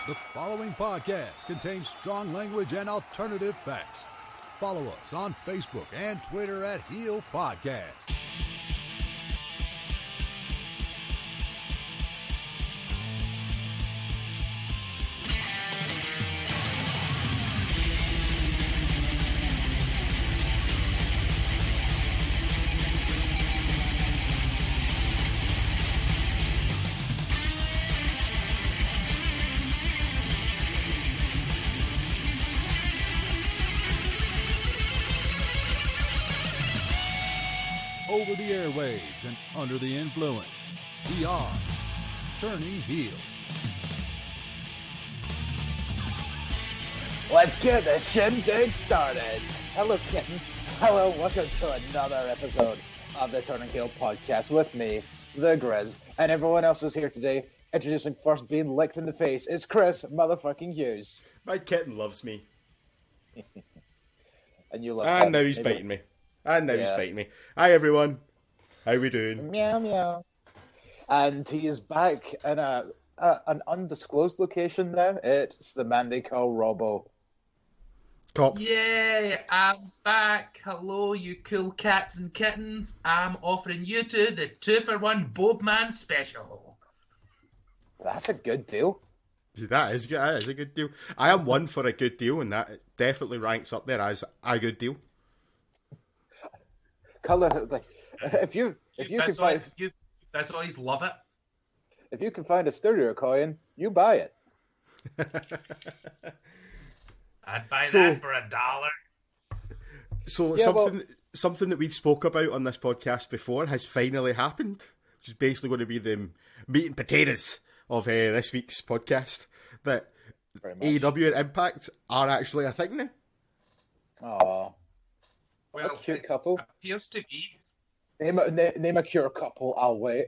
The following podcast contains strong language and alternative facts. Follow us on Facebook and Twitter at Heel Podcast. Over the airwaves and under the influence, we are Turning Heel. Let's get this shindig started. Hello, kitten. Hello, welcome to another episode of the Turning Heel podcast with me, the Grizz, and everyone else is here today. Introducing first, being licked in the face, it's Chris motherfucking Hughes. My kitten loves me. And you love And him. now he's biting me. He's biting me. Hi everyone. How we doing? Meow meow. And he is back in an undisclosed location now. It's the man they call Robbo. Cop. Yeah, I'm back. Hello, you cool cats and kittens. I'm offering you two the 2-for-1 Bobman special. That's a good deal. That is a good deal. I am one for a good deal, and that definitely ranks up there as a good deal. Color, like, if you can find, that's always love it. if you can find a stereo coin, you buy it. I'd buy So- that for $1. So Yeah, something that we've spoke about on this podcast before has finally happened, which is basically going to be the meat and potatoes of this week's podcast. That Very much. AEW and Impact are actually a thing now. Aw. Well, A cute it couple. appears to be. Name a cute couple, I'll wait.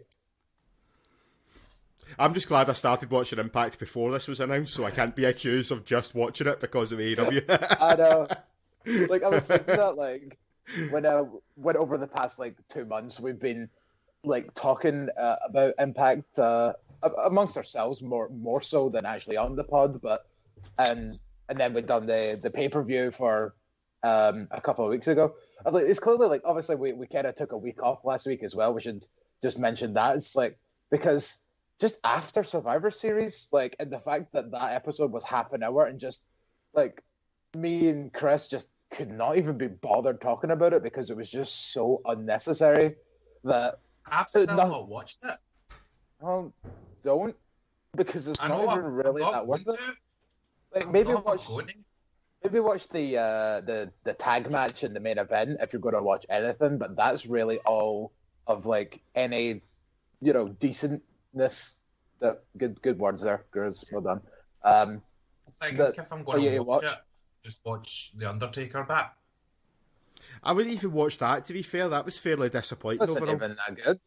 I'm just glad I started watching Impact before this was announced, so I can't be accused of just watching it because of AEW. I know. Like, I was thinking that, like, when I went over the past, 2 months, we've been, talking about Impact amongst ourselves more so than actually on the pod, but, and then we've done the pay-per-view for a couple of weeks ago. It's clearly, obviously we kind of took a week off last week as well. We should just mention that. It's because just after Survivor Series, and the fact that episode was half an hour and just, me and Chris just could not even be bothered talking about it because it was just so unnecessary that I've still not- not watched it. don't, because it's I not know even really I'm that not worth going it. to. Maybe I'm not watch going to. maybe watch the tag match in the main event if you're going to watch anything, but that's really all of any decentness. That good words there, girls. Well done. I think But if I'm for going you to to watch watch- it, just watch The Undertaker back. I wouldn't even watch that, to be fair. That was fairly disappointing Wasn't overall. even that good.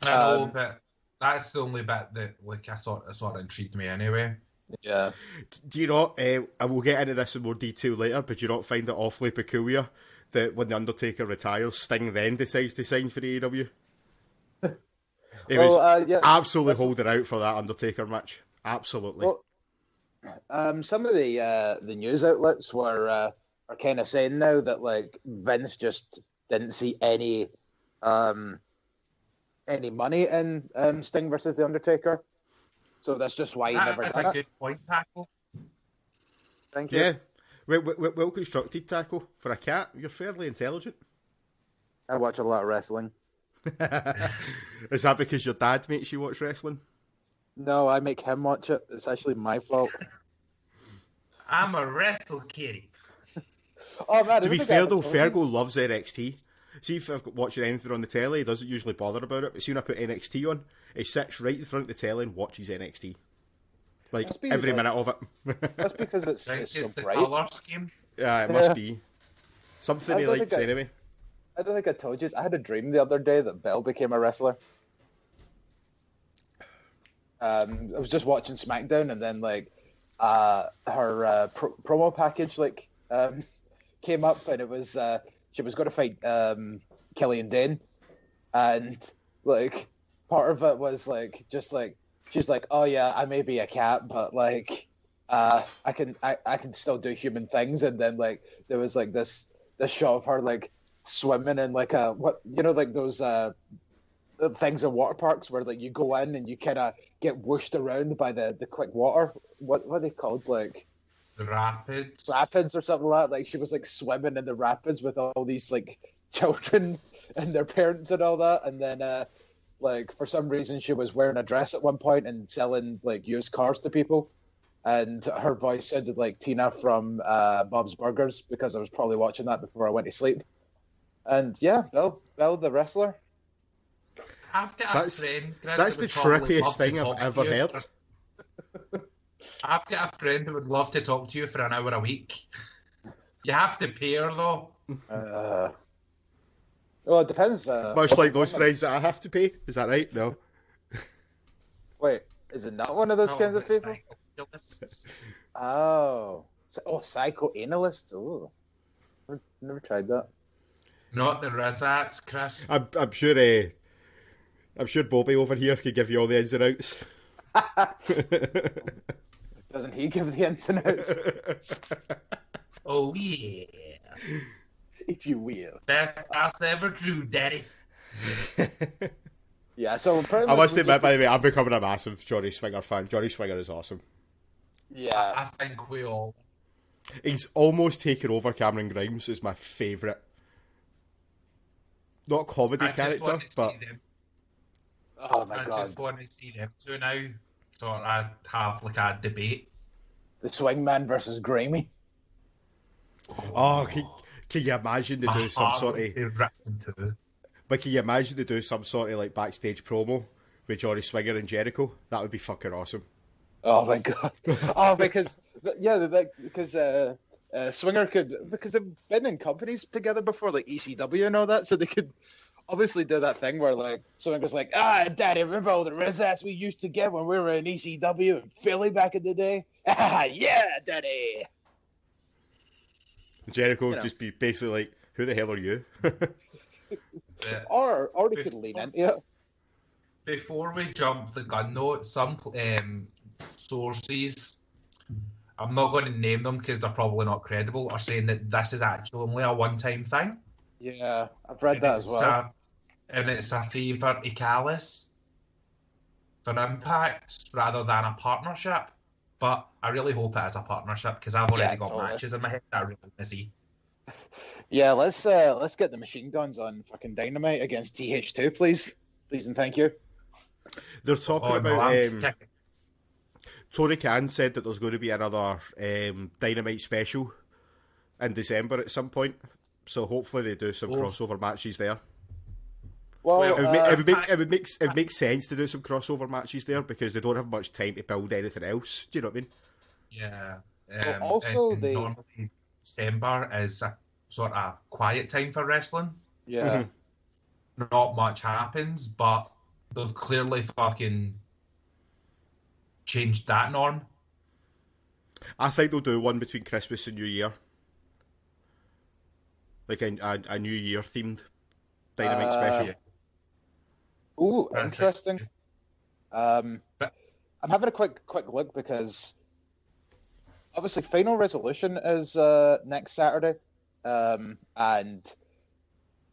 I know, Um, but that's the only bit that I thought it sort of intrigued me anyway. Yeah. Do you not, I will get into this in more detail later, but do you not find it awfully peculiar that when The Undertaker retires, Sting then decides to sign for AEW? He was yeah. absolutely holding out for that Undertaker match. Absolutely. Well, some of the news outlets are kind of saying now that Vince just didn't see any money in Sting versus the Undertaker, so that's just why he never That's done a it. good point, Tackle. Thank you. Yeah. Well constructed, Tackle. For a cat, you're fairly intelligent. I watch a lot of wrestling. Is that because your dad makes you watch wrestling? No, I make him watch it. It's actually my fault. I'm a wrestle kitty. Oh man! To be fair though, Fergal loves NXT. See if I've watching anything on the telly, he doesn't usually bother about it. But see when I put NXT on, he sits right in front of the telly and watches NXT. Must be, Every minute of it. That's because it's Think so it's the bright. colour scheme. Yeah, it must be. Something I he don't likes think anyway. I don't think I told you. I had a dream the other day that Belle became a wrestler. I was just watching SmackDown, and then her promo package came up, and it was she was going to fight Killian Dane, and part of it was just she's like, oh yeah, I may be a cat, but like, I can still do human things. And then like there was like this shot of her like swimming in like a what like those things in water parks where like you go in and you kind of get whooshed around by the quick water. What are they called? Like The rapids. rapids or something like that. Like she was like swimming in the rapids with all these like children and their parents and all that. And then like for some reason she was wearing a dress at one point and selling like used cars to people. And her voice sounded like Tina from Bob's Burgers because I was probably watching that before I went to sleep. And yeah, Belle the wrestler. I've got a friend. Chris, That's that the would probably trippiest love to thing I've talk to ever you. heard. I've got a friend that would love to talk to you for an hour a week. You have to pay her though. Well, it depends. Much like those friends that I have to pay. Is that right? No. Wait, is it not one of those kinds of people? Psychoanalysts. Oh, psychoanalyst. Oh, never tried that. Not the Razats, Chris. I'm sure Bobby over here could give you all the ins and outs. Doesn't he give the ins and outs? Oh yeah. If you will. That's ever true, Daddy. Yeah, so pretty I much must we admit, just- by the way, I'm becoming a massive Johnny Swinger fan. Johnny Swinger is awesome. Yeah, I think we all. He's almost taken over Cameron Grimes as my favourite. Not comedy I just character, want to but see them. oh my I god, just want to see them two now. So I have like a debate. the Swingman versus Gramey. oh, can you imagine they do some sort of? They ripped in two. But can you imagine they do some sort of like backstage promo with Johnny Swinger and Jericho? That would be fucking awesome. Oh my god. Oh, because Swinger could, because they've been in companies together before, like ECW and all that, so they could obviously do that thing where like Swinger's like, Daddy, remember all the rizzass we used to get when we were in ECW in Philly back in the day? Yeah, Daddy. Jericho would know. just be basically like, "Who the hell are you?" Or they could lean into it. Before we jump the gun though, some sources, I'm not going to name them because they're probably not credible, are saying that this is actually only a one-time thing. Yeah, I've read that as well. And it's a favour to Callis for Impact rather than a partnership. But I really hope it is a partnership because I've already got totally. matches in my head that I really want to see. Yeah, let's get the machine guns on fucking Dynamite against TH2, please and thank you. They're talking Oh, no, about. I'm kicking. Tony Khan said that there's going to be another Dynamite special in December at some point. So hopefully they do some crossover matches there. Well, It would make sense to do some crossover matches there because they don't have much time to build anything else. Do you know what I mean? Yeah. Well, also and they- normally December is a sort of quiet time for wrestling. yeah. Not much happens, but they've clearly fucking changed that norm. I think they'll do one between Christmas and New Year, like a New Year themed Dynamite special. Ooh, That's interesting. But- I'm having a quick look because obviously Final Resolution is next Saturday, and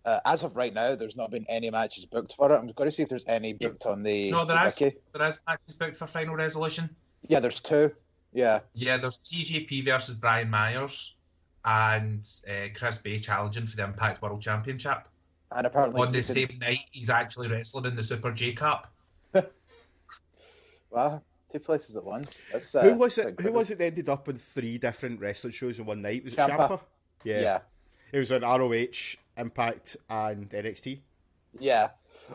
as of right now, there's not been any matches booked for it. I'm going to see if there's any booked on the No, there is. wiki. There is matches booked for Final Resolution. Yeah, there's two. Yeah, Yeah, there's TJP versus Brian Myers and Chris Bay challenging for the Impact World Championship. and apparently On the you can- same night, he's actually wrestling in the Super J Cup. Wow, two places at once. That's, Who was it? quite Who good. was it that ended up in 3 different wrestling shows in one night? Was it Ciampa. Ciampa? Yeah. It was on ROH, Impact, and NXT. Yeah,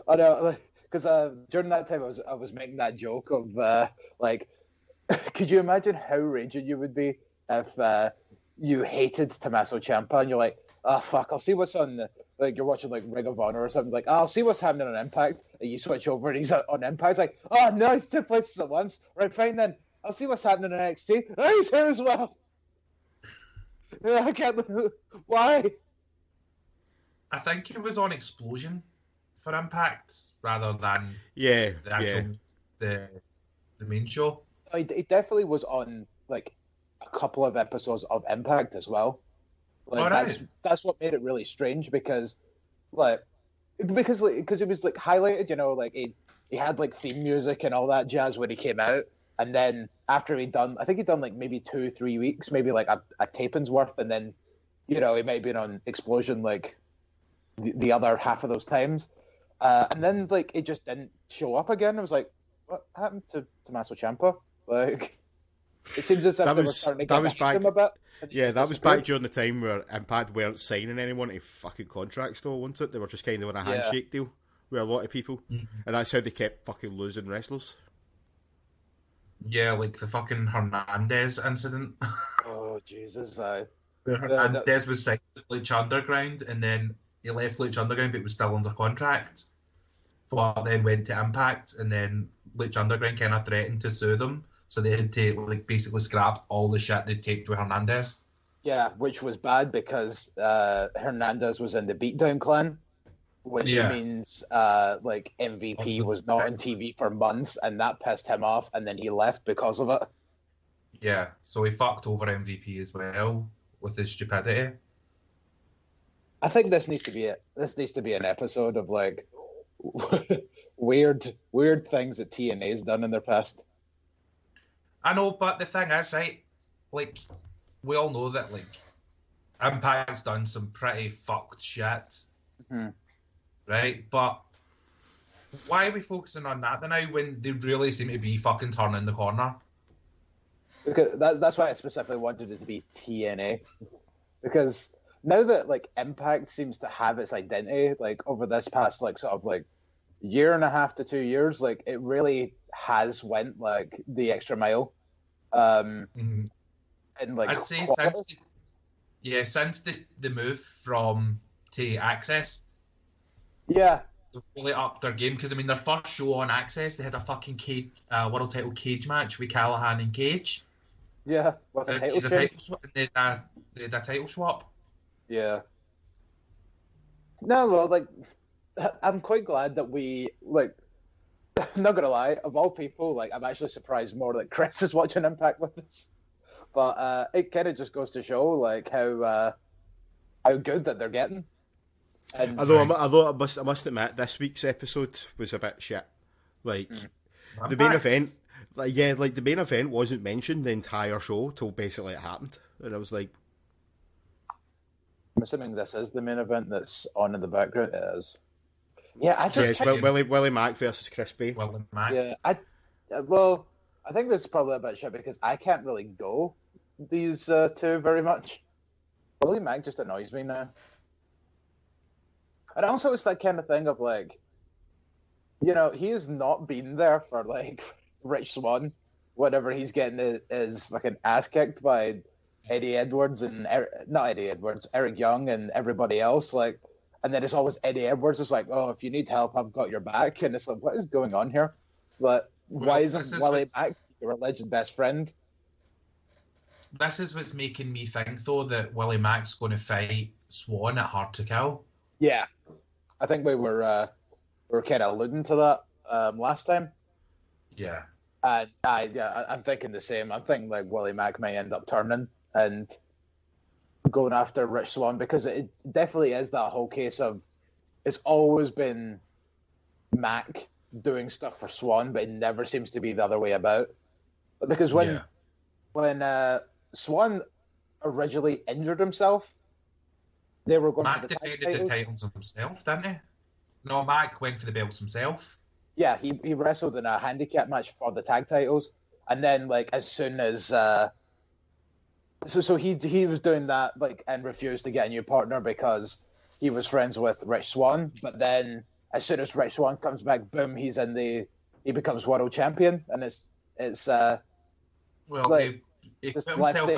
I know, because during that time I was making that joke of like, could you imagine how raging you would be if you hated Tommaso Ciampa and you're like, oh fuck, I'll see what's on like you're watching like Ring of Honor or something, like, I'll see what's happening on Impact, and you switch over and he's on Impact, it's like, oh no, he's two places at once, right, fine then, I'll see what's happening on NXT, oh, he's here as well. I can't. Why? I think it was on Explosion for Impact rather than Yeah, the actual yeah. the main show. He definitely was on like a couple of episodes of Impact as well. Like All right. that's what made it really strange because it was like highlighted, like he had like theme music and all that jazz when he came out, and then after I think he'd done like maybe 2-3 weeks, maybe like a taping's worth, and then he might have been on Explosion like the other half of those times, and then like it just didn't show up again. I was like, what happened to Tommaso Ciampa? Like, it seems as if they were starting to get back him a bit. Yeah, that was back during the time where Impact weren't signing anyone to fucking contracts, though, wasn't it? They were just kind of on a handshake deal with a lot of people, and that's how they kept fucking losing wrestlers. Yeah, like the fucking Hernandez incident. Oh Jesus! Hernandez was signed with Lucha Underground, and then he left Lucha Underground, but was still under contract. But then went to Impact, and then Lucha Underground kind of threatened to sue them, so they had to like basically scrap all the shit they taped with Hernandez. Yeah, which was bad because Hernandez was in the Beatdown Clan, which means like MVP was not on TV for months, and that pissed him off, and then he left because of it. Yeah, so he fucked over MVP as well with his stupidity. I think this needs to be it. This needs to be an episode of like weird things that TNA's done in their past. I know, but the thing is, right, like, we all know that, like, Impact's done some pretty fucked shit, right? But why are we focusing on that now when they really seem to be fucking turning the corner? Because that's why I specifically wanted it to be TNA. Because now that, like, Impact seems to have its identity, like, over this past, like, sort of, like, 1.5 to 2 years, like, it really has went, like, the extra mile. And like I'd say since the move to Access, they've really upped their game, because I mean their first show on Access they had a fucking world title cage match with Callahan and Cage. Yeah, with a title change. They had a title swap. Yeah. No, well, like I'm quite glad that we like. I'm not gonna lie, of all people, like I'm actually surprised more that Chris is watching Impact with us. But it kind of just goes to show like how good that they're getting. And although I must admit, this week's episode was a bit shit. Like the main event, the main event wasn't mentioned the entire show till basically it happened, and I was like, I'm assuming this is the main event that's on in the background. It is. Yeah, it's Willie Mack versus Chris Bay. Willie Mack. Yeah, I think this is probably a bit shit because I can't really go these two very much. Willie Mack just annoys me now. And also it's that kind of thing of like, he has not been there for like Rich Swann whenever he's getting his fucking ass kicked by Eddie Edwards and Eric Young and everybody else. Like, and then it's always Eddie Edwards is like, oh, if you need help, I've got your back. And it's like, what is going on here? But why isn't Willie Mack your alleged best friend? This is what's making me think, though, that Willie Mack's going to fight Swan at Hard to Kill. Yeah, I think we were kind of alluding to that last time. Yeah. And I'm thinking the same. I'm thinking like Willie Mack may end up turning and going after Rich Swann, because it definitely is that whole case of it's always been Mack doing stuff for Swann, but it never seems to be the other way about. Because when Swann originally injured himself, they were going Mack for the defended the titles himself, didn't he? No, Mack went for the belts himself. Yeah, he wrestled in a handicap match for the tag titles, and then like as soon as so he was doing that like and refused to get a new partner because he was friends with Rich Swann. But then as soon as Rich Swann comes back, boom, he becomes world champion, and it's like, he put himself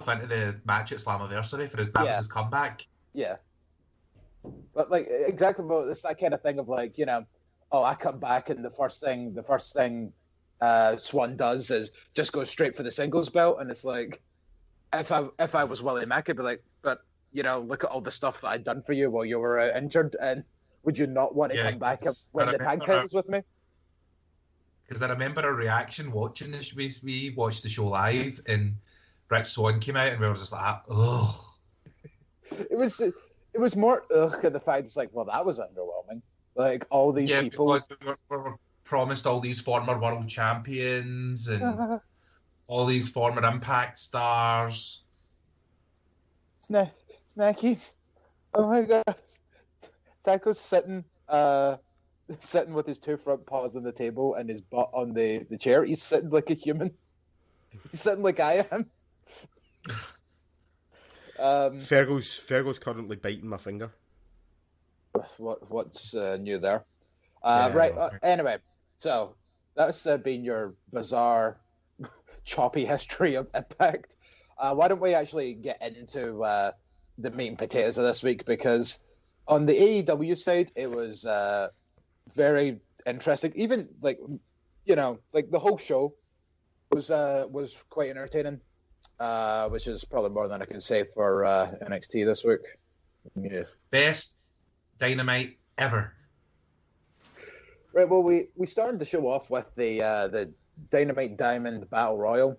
into the match at Slammiversary for that was his comeback. Yeah. But like exactly, but it's that kind of thing of like, I come back and the first thing Swann does is just go straight for the singles belt, and it's like, if I was Willie Mack, I'd be like, but look at all the stuff that I'd done for you while you were injured, and would you not want to come back and win the tag titles with me? because I remember a reaction watching this. We watched the show live, and Rich Swann came out, and we were just like, "Ugh." It was more ugh at the fact it's like, well, that was underwhelming. Like all these people. Because we were promised all these former world champions and all these former Impact stars. Snackies. Oh my god. Taco's sitting with his two front paws on the table and his butt on the chair. He's sitting like a human. He's sitting like I am. Fergo's currently biting my finger. What's new there? Right. Anyway, so that's been your bizarre, choppy history of Impact. Why don't we actually get into the meat and potatoes of this week? Because on the AEW side, it was very interesting. Even like the whole show was quite entertaining. Which is probably more than I can say for NXT this week. Yeah. Best Dynamite ever. Right. Well, we started the show off with the Dynamite Diamond Battle Royal.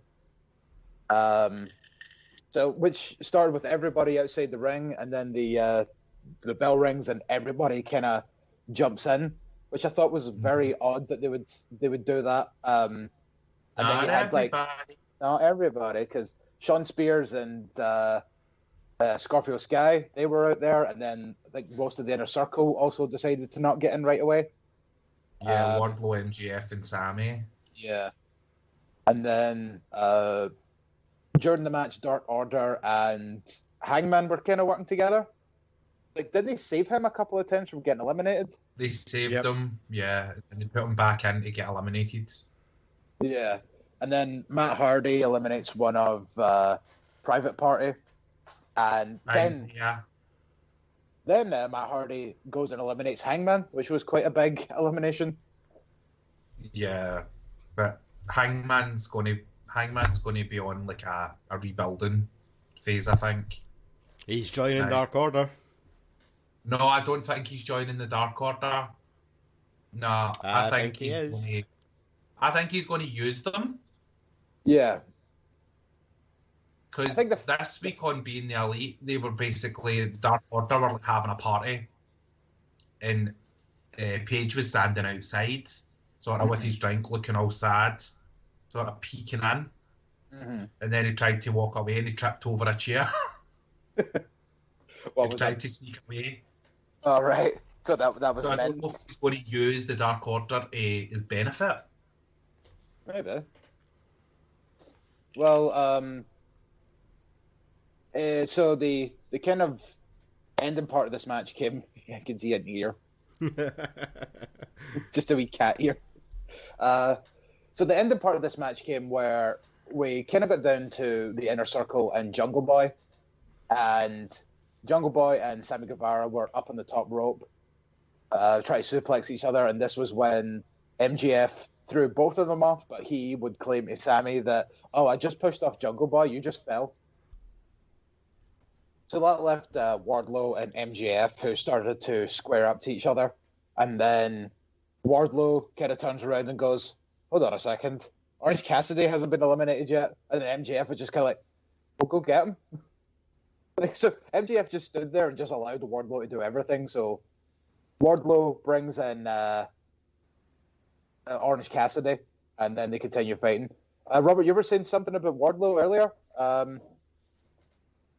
So which started with everybody outside the ring, and then the bell rings and everybody kind of jumps in, which I thought was very odd that they would do that. And then you had not everybody, because Sean Spears and Scorpio Sky, they were out there, and then like most of the Inner Circle also decided to not get in right away. Yeah, Wardlow, MGF, and Sammy. Yeah, and then during the match, Dark Order and Hangman were kind of working together. Like, didn't they save him a couple of times from getting eliminated? They saved him, yeah, and they put him back in to get eliminated. Yeah. And then Matt Hardy eliminates one of Private Party, and then Matt Hardy goes and eliminates Hangman, which was quite a big elimination. Yeah, but Hangman's going to be on like a rebuilding phase, I think. He's joining Dark Order. No, I don't think he's joining the Dark Order. No, I think he is. I think he's going to use them. Yeah. Because this week on Being the Elite, they were basically, the Dark Order were like having a party. And Paige was standing outside, sort of with his drink, looking all sad, sort of peeking in. Mm-hmm. And then he tried to walk away and he tripped over a chair. He tried to sneak away. All right. So that was I don't know if he's going to use the Dark Order as benefit. Maybe. Well, so the kind of ending part of this match came. I can see an ear. Just a wee cat ear. So the ending part of this match came where we kind of got down to the Inner Circle and Jungle Boy, and Jungle Boy and Sammy Guevara were up on the top rope, trying to suplex each other, and this was when MGF threw both of them off, but he would claim to Sammy that, oh, I just pushed off Jungle Boy, you just fell. So that left Wardlow and MGF, who started to square up to each other, and then Wardlow kind of turns around and goes, hold on a second, Orange Cassidy hasn't been eliminated yet, and then MGF was just kind of like, well, go get him. So MGF just stood there and just allowed Wardlow to do everything, so Wardlow brings in Orange Cassidy, and then they continue fighting. Robert, you were saying something about Wardlow earlier?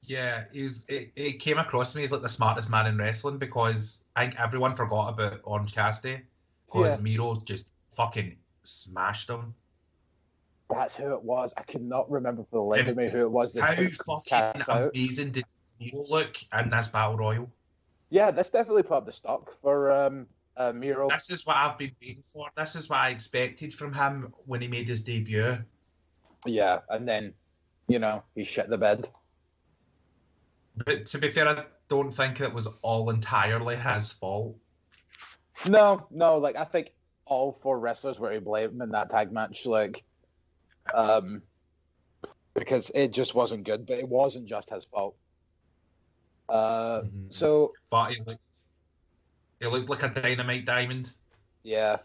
Yeah, it came across me as like the smartest man in wrestling, because I think everyone forgot about Orange Cassidy, because Miro just fucking smashed him. That's who it was. I could not remember for the life of me who it was. How fucking amazing did Miro look in this Battle Royal? Yeah, this definitely put up the stock for Miro. This is what I've been waiting for. This is what I expected from him when he made his debut. Yeah, and then, he shit the bed. But to be fair, I don't think it was all entirely his fault. No, like, I think all four wrestlers were to blame in that tag match, because it just wasn't good, but it wasn't just his fault. So, but he looked like a dynamite diamond. Yeah,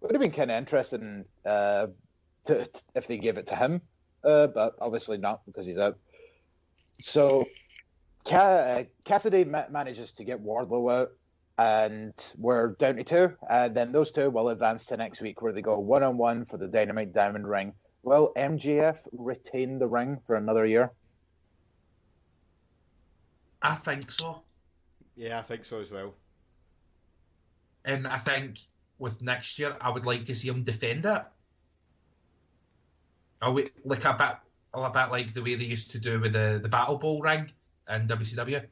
Would have been kind of interesting if they gave it to him, but obviously not because he's out. So Cassidy manages to get Wardlow out, and we're down to 2. And then those 2 will advance to next week where they go 1-on-1 for the Dynamite Diamond ring. Will MJF retain the ring for another year? I think so. Yeah, I think so as well. And I think with next year, I would like to see him defend it. Like a bit like the way they used to do with the Battle Bowl ring in WCW.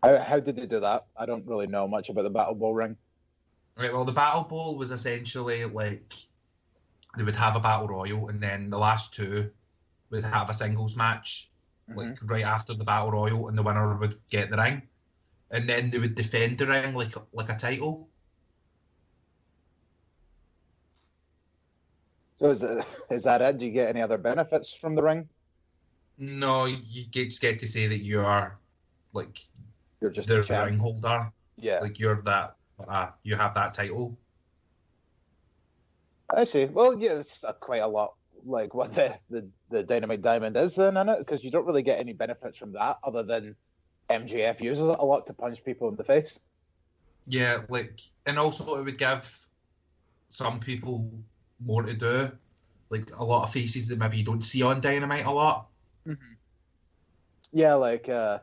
How did they do that? I don't really know much about the Battle Bowl ring. Right, well, the Battle Bowl was essentially like they would have a Battle Royal, and then the last 2 would have a singles match, like right after the Battle Royal, and the winner would get the ring. And then they would defend the ring like a title. So is that it? Do you get any other benefits from the ring? No, you just get to say that you're just the champ. ring holder. Yeah, like you're that. You have that title. I see. Well, yeah, it's quite a lot like what the Dynamite Diamond is then, isn't it? Because you don't really get any benefits from that other than MJF uses it a lot to punch people in the face. Yeah, and also it would give some people more to do, like a lot of faces that maybe you don't see on Dynamite a lot. Yeah,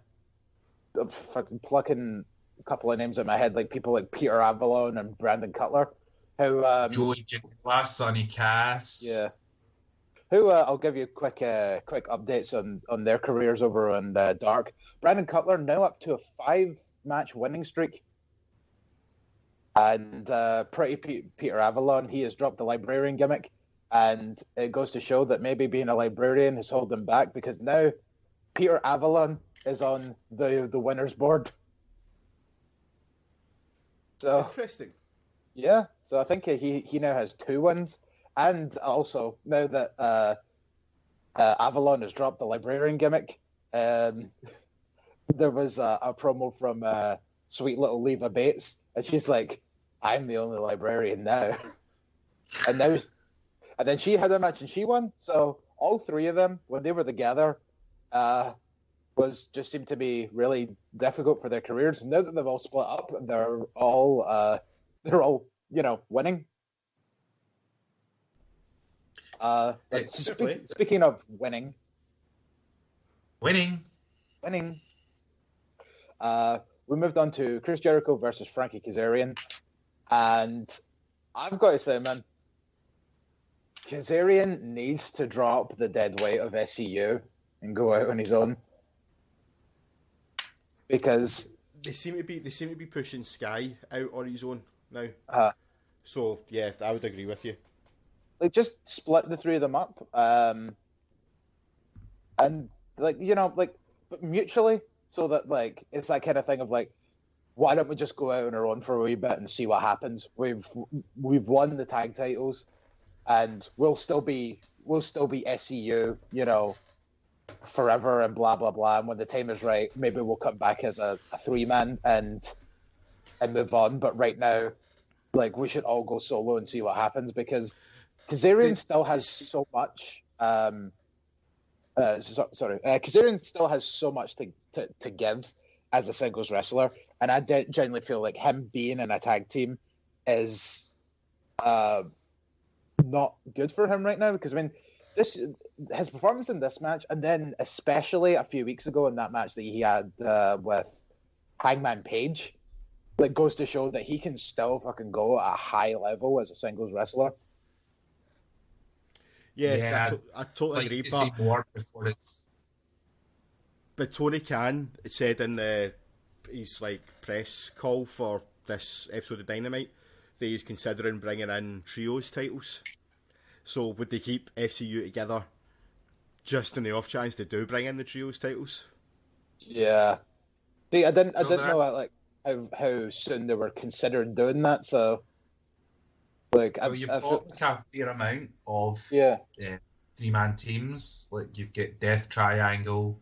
fucking plucking a couple of names in my head, like people like Peter Avalon and Brandon Cutler, who Joey Glass, Sonny Cass. Yeah, who I'll give you quick updates on their careers over on Dark. Brandon Cutler now up to a 5-match winning streak, and Peter Avalon, he has dropped the librarian gimmick, and it goes to show that maybe being a librarian has held him back because now Peter Avalon is on the winners board. So interesting. Yeah, so I think he now has 2 wins. And also, now that Avalon has dropped the librarian gimmick, there was a promo from sweet little Leva Bates, and she's like, "I'm the only librarian now." and then she had a match and she won. So all 3 of them, when they were together, seemed to be really difficult for their careers. And now that they've all split up, they're all winning. Speaking of winning, we moved on to Chris Jericho versus Frankie Kazarian, and I've got to say, man, Kazarian needs to drop the dead weight of SCU and go out on his own, because they seem to be pushing Sky out on his own now. So yeah, I would agree with you. Like, just split the 3 of them up, and but mutually, so that it's that kind of thing of why don't we just go out on our own for a wee bit and see what happens? We've won the tag titles, and we'll still be SCU, forever and blah blah blah. And when the time is right, maybe we'll come back as a 3-man and move on. But right now, we should all go solo and see what happens, because Kazarian still has so much. Kazarian still has so much to give as a singles wrestler, and I genuinely feel like him being in a tag team is not good for him right now, because his performance in this match, and then especially a few weeks ago in that match that he had with Hangman Page, goes to show that he can still fucking go at a high level as a singles wrestler. Yeah, I totally agree. But Tony Khan said in his press call for this episode of Dynamite that he's considering bringing in trios titles. So would they keep FCU together just in the off chance they do bring in the trios titles? Yeah. See, I didn't know how soon they were considering doing that. So you've got a fair amount of 3-man teams. You've got Death Triangle.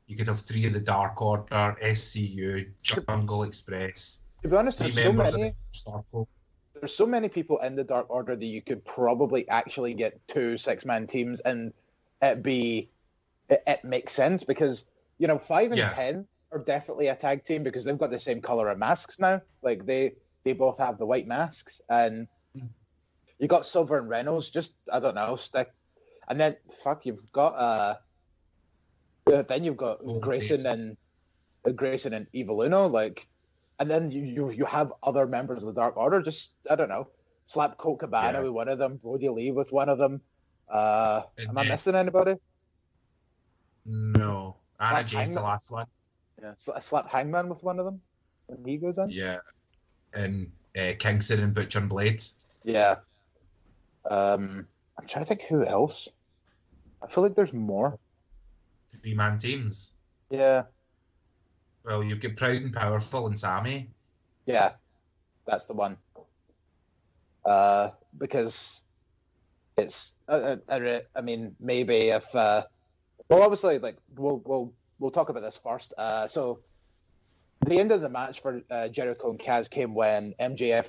You could have 3 of the Dark Order, SCU, Jungle Express. To be honest, there's so many. there's so many people in the Dark Order that you could probably actually get 2 6-man teams, and it makes sense because 5 and 10 are definitely a tag team because they've got the same color of masks now. Like they both have the white masks, and you got Silver and Reynolds. Just I don't know, stick, and then you've got then you've got Grayson and Evil Uno, like, and then you have other members of the Dark Order. Just I don't know, slap Colt Cabana with one of them, Brody Lee with one of them. Am I missing anybody? No, Anna Jay's the last one. Yeah, slap Hangman with one of them when he goes in. Yeah, and Kingston and Butcher and Blade. Yeah. I'm trying to think who else. I feel like there's more. 3-man teams. Yeah. Well, you've got Proud and Powerful and Sammy. Yeah, that's the one. Because it's, I mean, maybe if, well, obviously, like we'll talk about this first. So, the end of the match for Jericho and Kaz came when MJF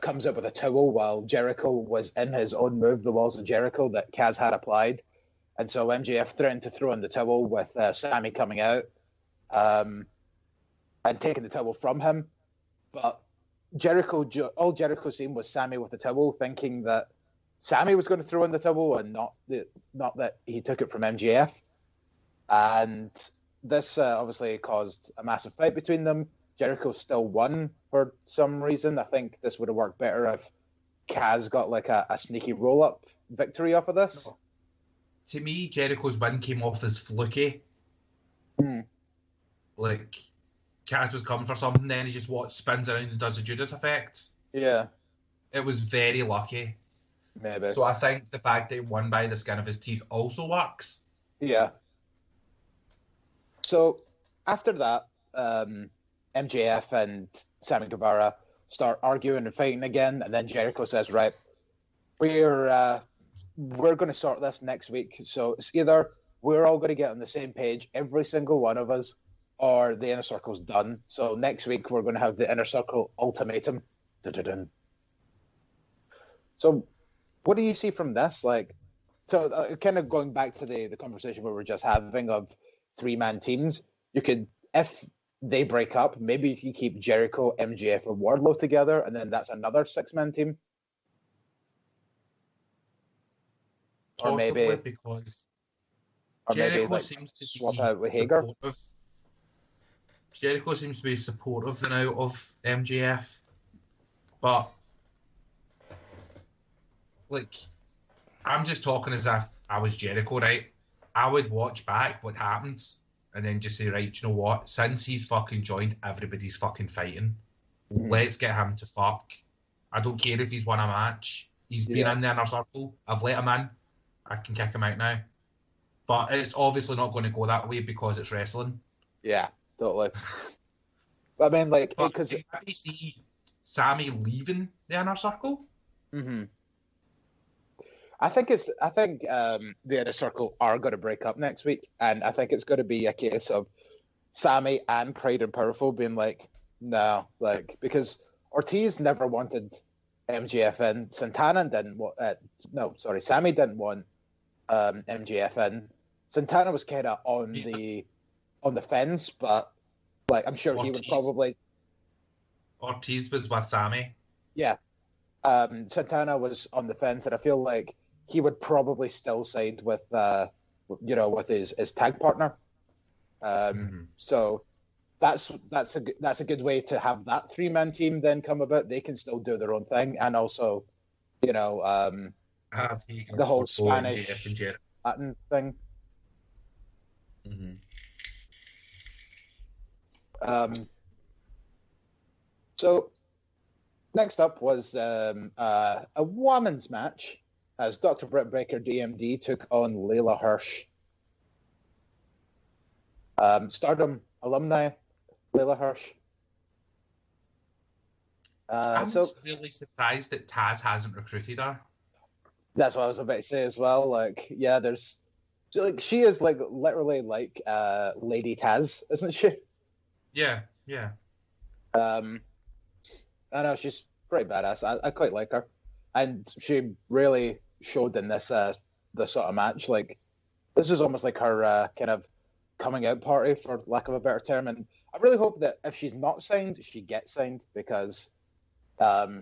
comes up with a towel while Jericho was in his own move, the Walls of Jericho that Kaz had applied. And so MJF threatened to throw in the towel with Sammy coming out and taking the towel from him. But all Jericho seen was Sammy with the towel, thinking that Sammy was going to throw in the towel and not that he took it from MJF. And this obviously caused a massive fight between them. Jericho still won for some reason. I think this would have worked better if Kaz got like a sneaky roll-up victory off of this. No. To me, Jericho's win came off as fluky. Like, Kaz was coming for something, then he just spins around and does a Judas effect. Yeah. It was very lucky. Maybe. So I think the fact that he won by the skin of his teeth also works. Yeah. So after that, MJF and Sammy Guevara start arguing and fighting again, and then Jericho says, "Right, we're going to sort this next week. So it's either we're all going to get on the same page, every single one of us, or the Inner Circle's done. So next week we're going to have the Inner Circle ultimatum." Dun-dun-dun. So what do you see from this? Like, so kind of going back to the conversation we were just having of 3-man teams, you could, if they break up, maybe you can keep Jericho, MJF, and Wardlow together, and then that's another 6-man team. Or maybe because Jericho maybe, seems to swap be out with Hager. Jericho seems to be supportive now of MJF, but like, I'm just talking as if I was Jericho, right? I would watch back what happens and then just say, right, you know what? Since he's fucking joined, everybody's fucking fighting. Let's get him to fuck. I don't care if he's won a match. He's been in the Inner Circle. I've let him in. I can kick him out now. But it's obviously not going to go that way because it's wrestling. Yeah, totally. But I mean, like, because you see Sammy leaving the Inner Circle. Mm-hmm. I think the Inner Circle are going to break up next week, and I think it's going to be a case of Sammy and Pride and Powerful being like, no, like, because Ortiz never wanted MJF in, Santana didn't want. Sammy didn't want MJF in. Santana was kind of on the fence, but like, I'm sure he would probably. Ortiz was with Sammy. Yeah, Santana was on the fence, and I feel like he would probably still side with with his tag partner. So that's a good way to have that 3-man team then come about. They can still do their own thing, and also, the whole Spanish Latin thing. So next up was a women's match as Dr. Britt Baker DMD took on Layla Hirsch. Stardom alumni, Layla Hirsch. I'm really surprised that Taz hasn't recruited her. That's what I was about to say as well. Like, yeah, she is like literally like Lady Taz, isn't she? Yeah. I know she's pretty badass. I quite like her, and she really showed in this sort of match. Like this is almost like her kind of coming out party, for lack of a better term. And I really hope that if she's not signed, she gets signed, because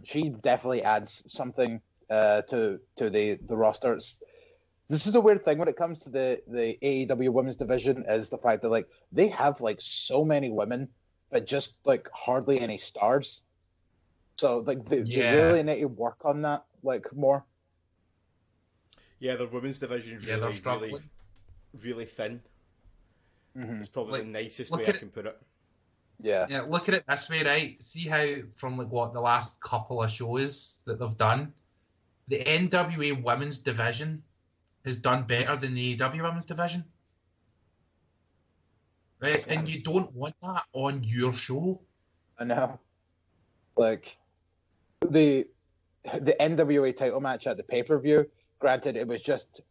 she definitely adds something to the roster. This is a weird thing when it comes to the AEW women's division, is the fact that like they have like so many women, but just like hardly any stars. So like they really need to work on that like more. Yeah, their women's division really, really thin. Mm-hmm. It's probably like, the nicest way I can put it. Yeah, look at it this way, right? See how from like what the last couple of shows that they've done, the NWA women's division has done better than the AEW women's division. Right? And you don't want that on your show. I know. Like the NWA title match at the pay-per-view, granted it was just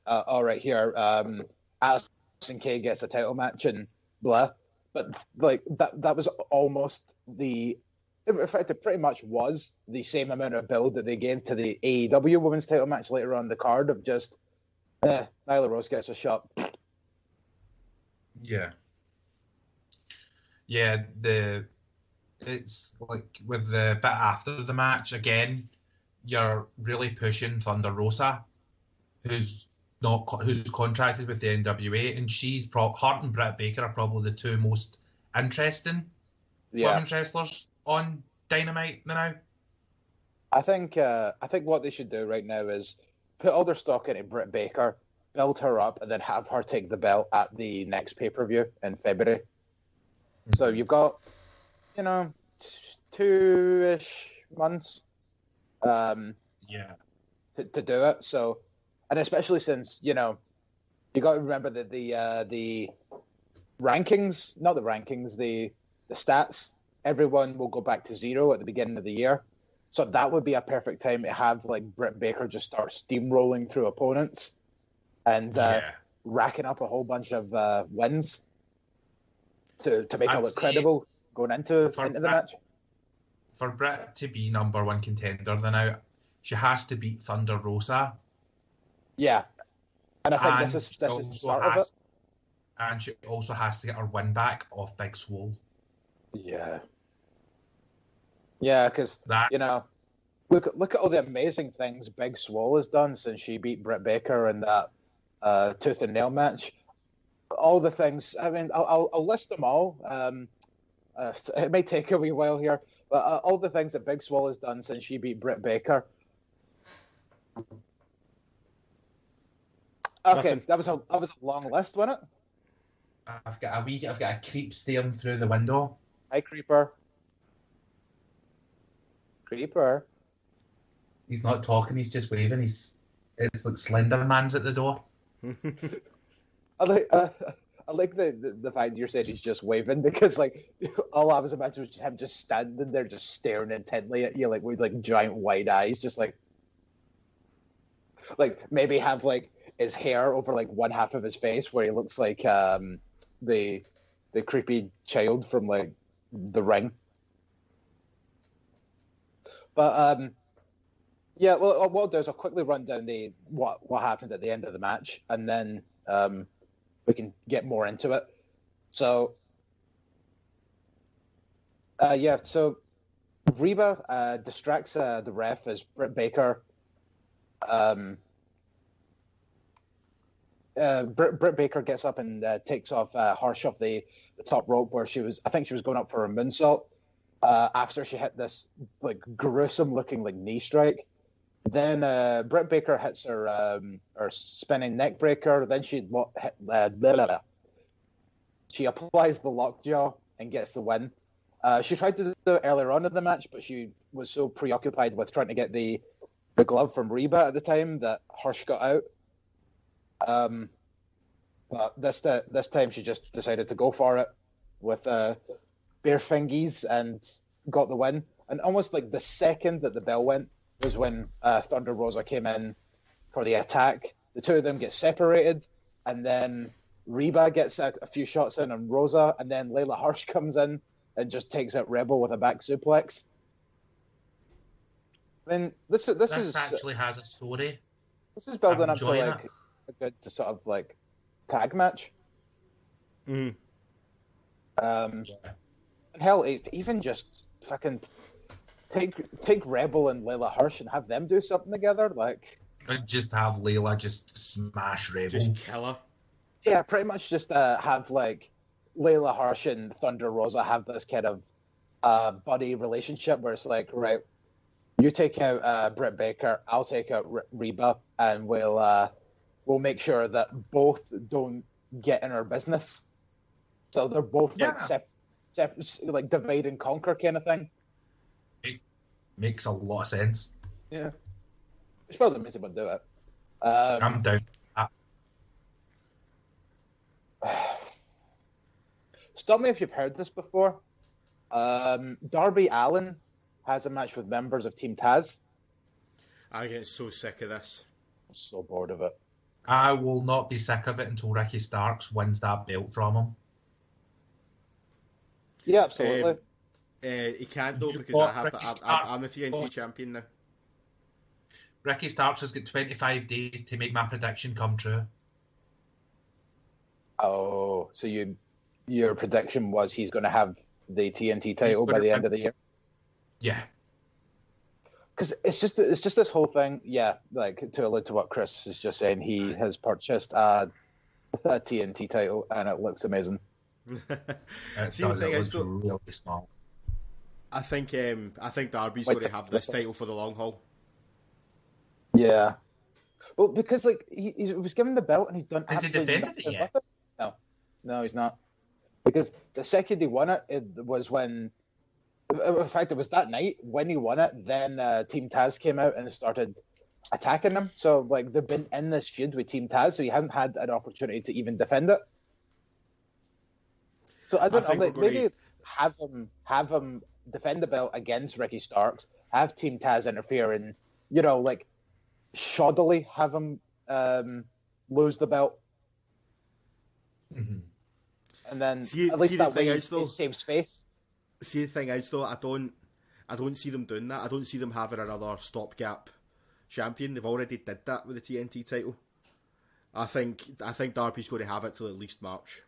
all right here, Allison Kay gets a title match and blah. But like that was almost in fact, it pretty much was the same amount of build that they gave to the AEW women's title match later on the card of just, Nyla Rose gets a shot. Yeah. It's like with the bit after the match, again, you're really pushing Thunder Rosa, who's contracted with the NWA, and Hart and Britt Baker are probably the two most interesting women's wrestlers on Dynamite now. I think what they should do right now is put all their stock into Britt Baker, build her up, and then have her take the belt at the next pay-per-view in February. Mm-hmm. So you've got, 2-ish months to do it. So, and especially since, you got to remember that the rankings, not the rankings, the stats, everyone will go back to 0 at the beginning of the year. So that would be a perfect time to have like Britt Baker just start steamrolling through opponents and racking up a whole bunch of wins to make her look credible going into the match. For Britt to be number one contender now, she has to beat Thunder Rosa. Yeah. And I think this is the start of it. And she also has to get her win back off Big Swole. Yeah. Yeah, because, look at all the amazing things Big Swole has done since she beat Britt Baker in that tooth and nail match. All the things, I mean, I'll list them all. It may take a wee while here, but all the things that Big Swole has done since she beat Britt Baker. Okay, that was a long list, wasn't it? I've got a creep staring through the window. Hi, Creeper. Creeper. He's not talking. He's just waving. It's like Slender Man's at the door. I like the fact you said he's just waving, because like all I was imagining was just him just standing there, just staring intently at you, like with like giant wide eyes, just like maybe have like his hair over like one half of his face where he looks like the creepy child from like The Ring. But well, what I'll do is I'll quickly run down what happened at the end of the match, and then we can get more into it. So so Reba distracts the ref as Britt Baker Britt Baker gets up and takes off Harsh off the top rope, where I think she was going up for a moonsault after she hit this like gruesome looking like knee strike. Then Britt Baker hits her spinning neck breaker. Then she applies the lockjaw and gets the win. She tried to do it earlier on in the match, but she was so preoccupied with trying to get the glove from Reba at the time that Harsh got out. But this time she just decided to go for it with bare fingies and got the win. And almost like the second that the bell went was when Thunder Rosa came in for the attack. The two of them get separated, and then Reba gets a few shots in on Rosa, and then Layla Hirsch comes in and just takes out Rebel with a back suplex. I mean, this is actually has a story. This is building I'm up to enjoying like it. a good sort of like tag match. Mm. And hell, even just fucking take Rebel and Layla Hirsch and have them do something together. Like, And just have Layla just smash Rebel. Just kill her. yeah, pretty much just have like Layla Hirsch and Thunder Rosa have this kind of buddy relationship where it's like, right, you take out Britt Baker, I'll take out Reba, and we'll make sure that both don't get in our business. So they're both like like divide and conquer kind of thing. It makes a lot of sense. Yeah, it's probably the music would do it. I'm down. Stop me if you've heard this before. Darby Allin has a match with members of Team Taz. I get so sick of this. I'm so bored of it. I will not be sick of it until Ricky Starks wins that belt from him. Yeah, absolutely. He can't though because I'm the TNT champion now. Ricky Starks has got 25 days to make my prediction come true. Oh, so your prediction was he's going to have the TNT title by the end of the year? Yeah. Because it's just this whole thing. Yeah, like to allude to what Chris is just saying, he has purchased a TNT title and it looks amazing. See, the thing is, really small. I think Darby's going to have this title for the long haul. Yeah. Well, because like he was given the belt and he's done. Has he defended it yet? No, he's not. Because the second he won it, it was when. In fact, it was that night when he won it. Then Team Taz came out and started attacking him. So like they've been in this feud with Team Taz, so he hasn't had an opportunity to even defend it. So I don't know. Like, maybe have him defend the belt against Ricky Starks. Have Team Taz interfere and like shoddily have him lose the belt. Mm-hmm. And then at least that way he saves face. See, the thing is though, I don't see them doing that. I don't see them having another stopgap champion. They've already did that with the TNT title. I think Darby's going to have it till at least March.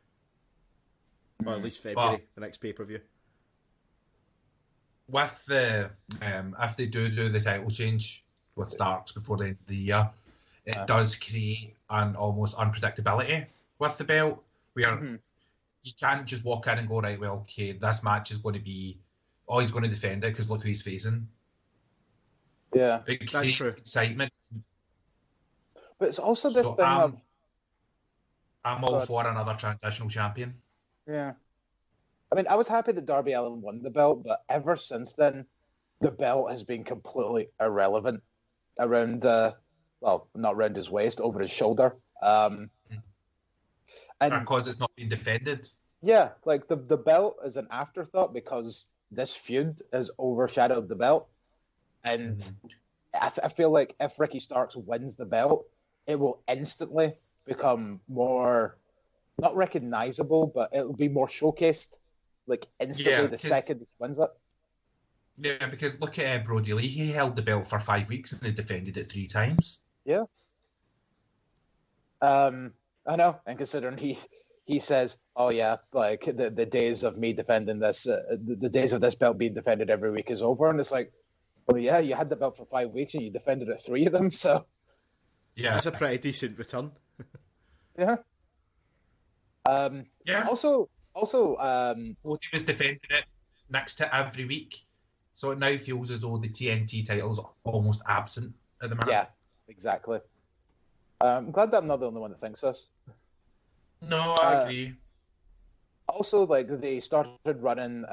Or at least February, the next pay-per-view. With the if they do the title change with Starks before the end of the year, it does create an almost unpredictability with the belt where you can't just walk in and go, right, well, okay, this match is going to be, he's going to defend it because look who he's facing. Yeah, it creates excitement. But it's also this thing of... I'm all for another transitional champion. Yeah. I mean, I was happy that Darby Allin won the belt, but ever since then, the belt has been completely irrelevant around, well, not around his waist, over his shoulder. And because it's not been defended. Yeah, like the belt is an afterthought because this feud has overshadowed the belt. And I feel like if Ricky Starks wins the belt, it will instantly become more, not recognizable, but it'll be more showcased, like instantly the second he wins it. Yeah, because look at Brody Lee. He held the belt for 5 weeks and he defended it 3 times. Yeah. I know, and considering he says, "Oh yeah, like the days of me defending this, the days of this belt being defended every week is over," and it's like, well, yeah, you had the belt for 5 weeks and you defended it 3 of them, so yeah, that's a pretty decent return. Yeah. Yeah. Also, he was defending it next to every week, so it now feels as though the TNT title's almost absent at the minute. Yeah, exactly. I'm glad that I'm not the only one that thinks this. No, I agree. Also, like they started running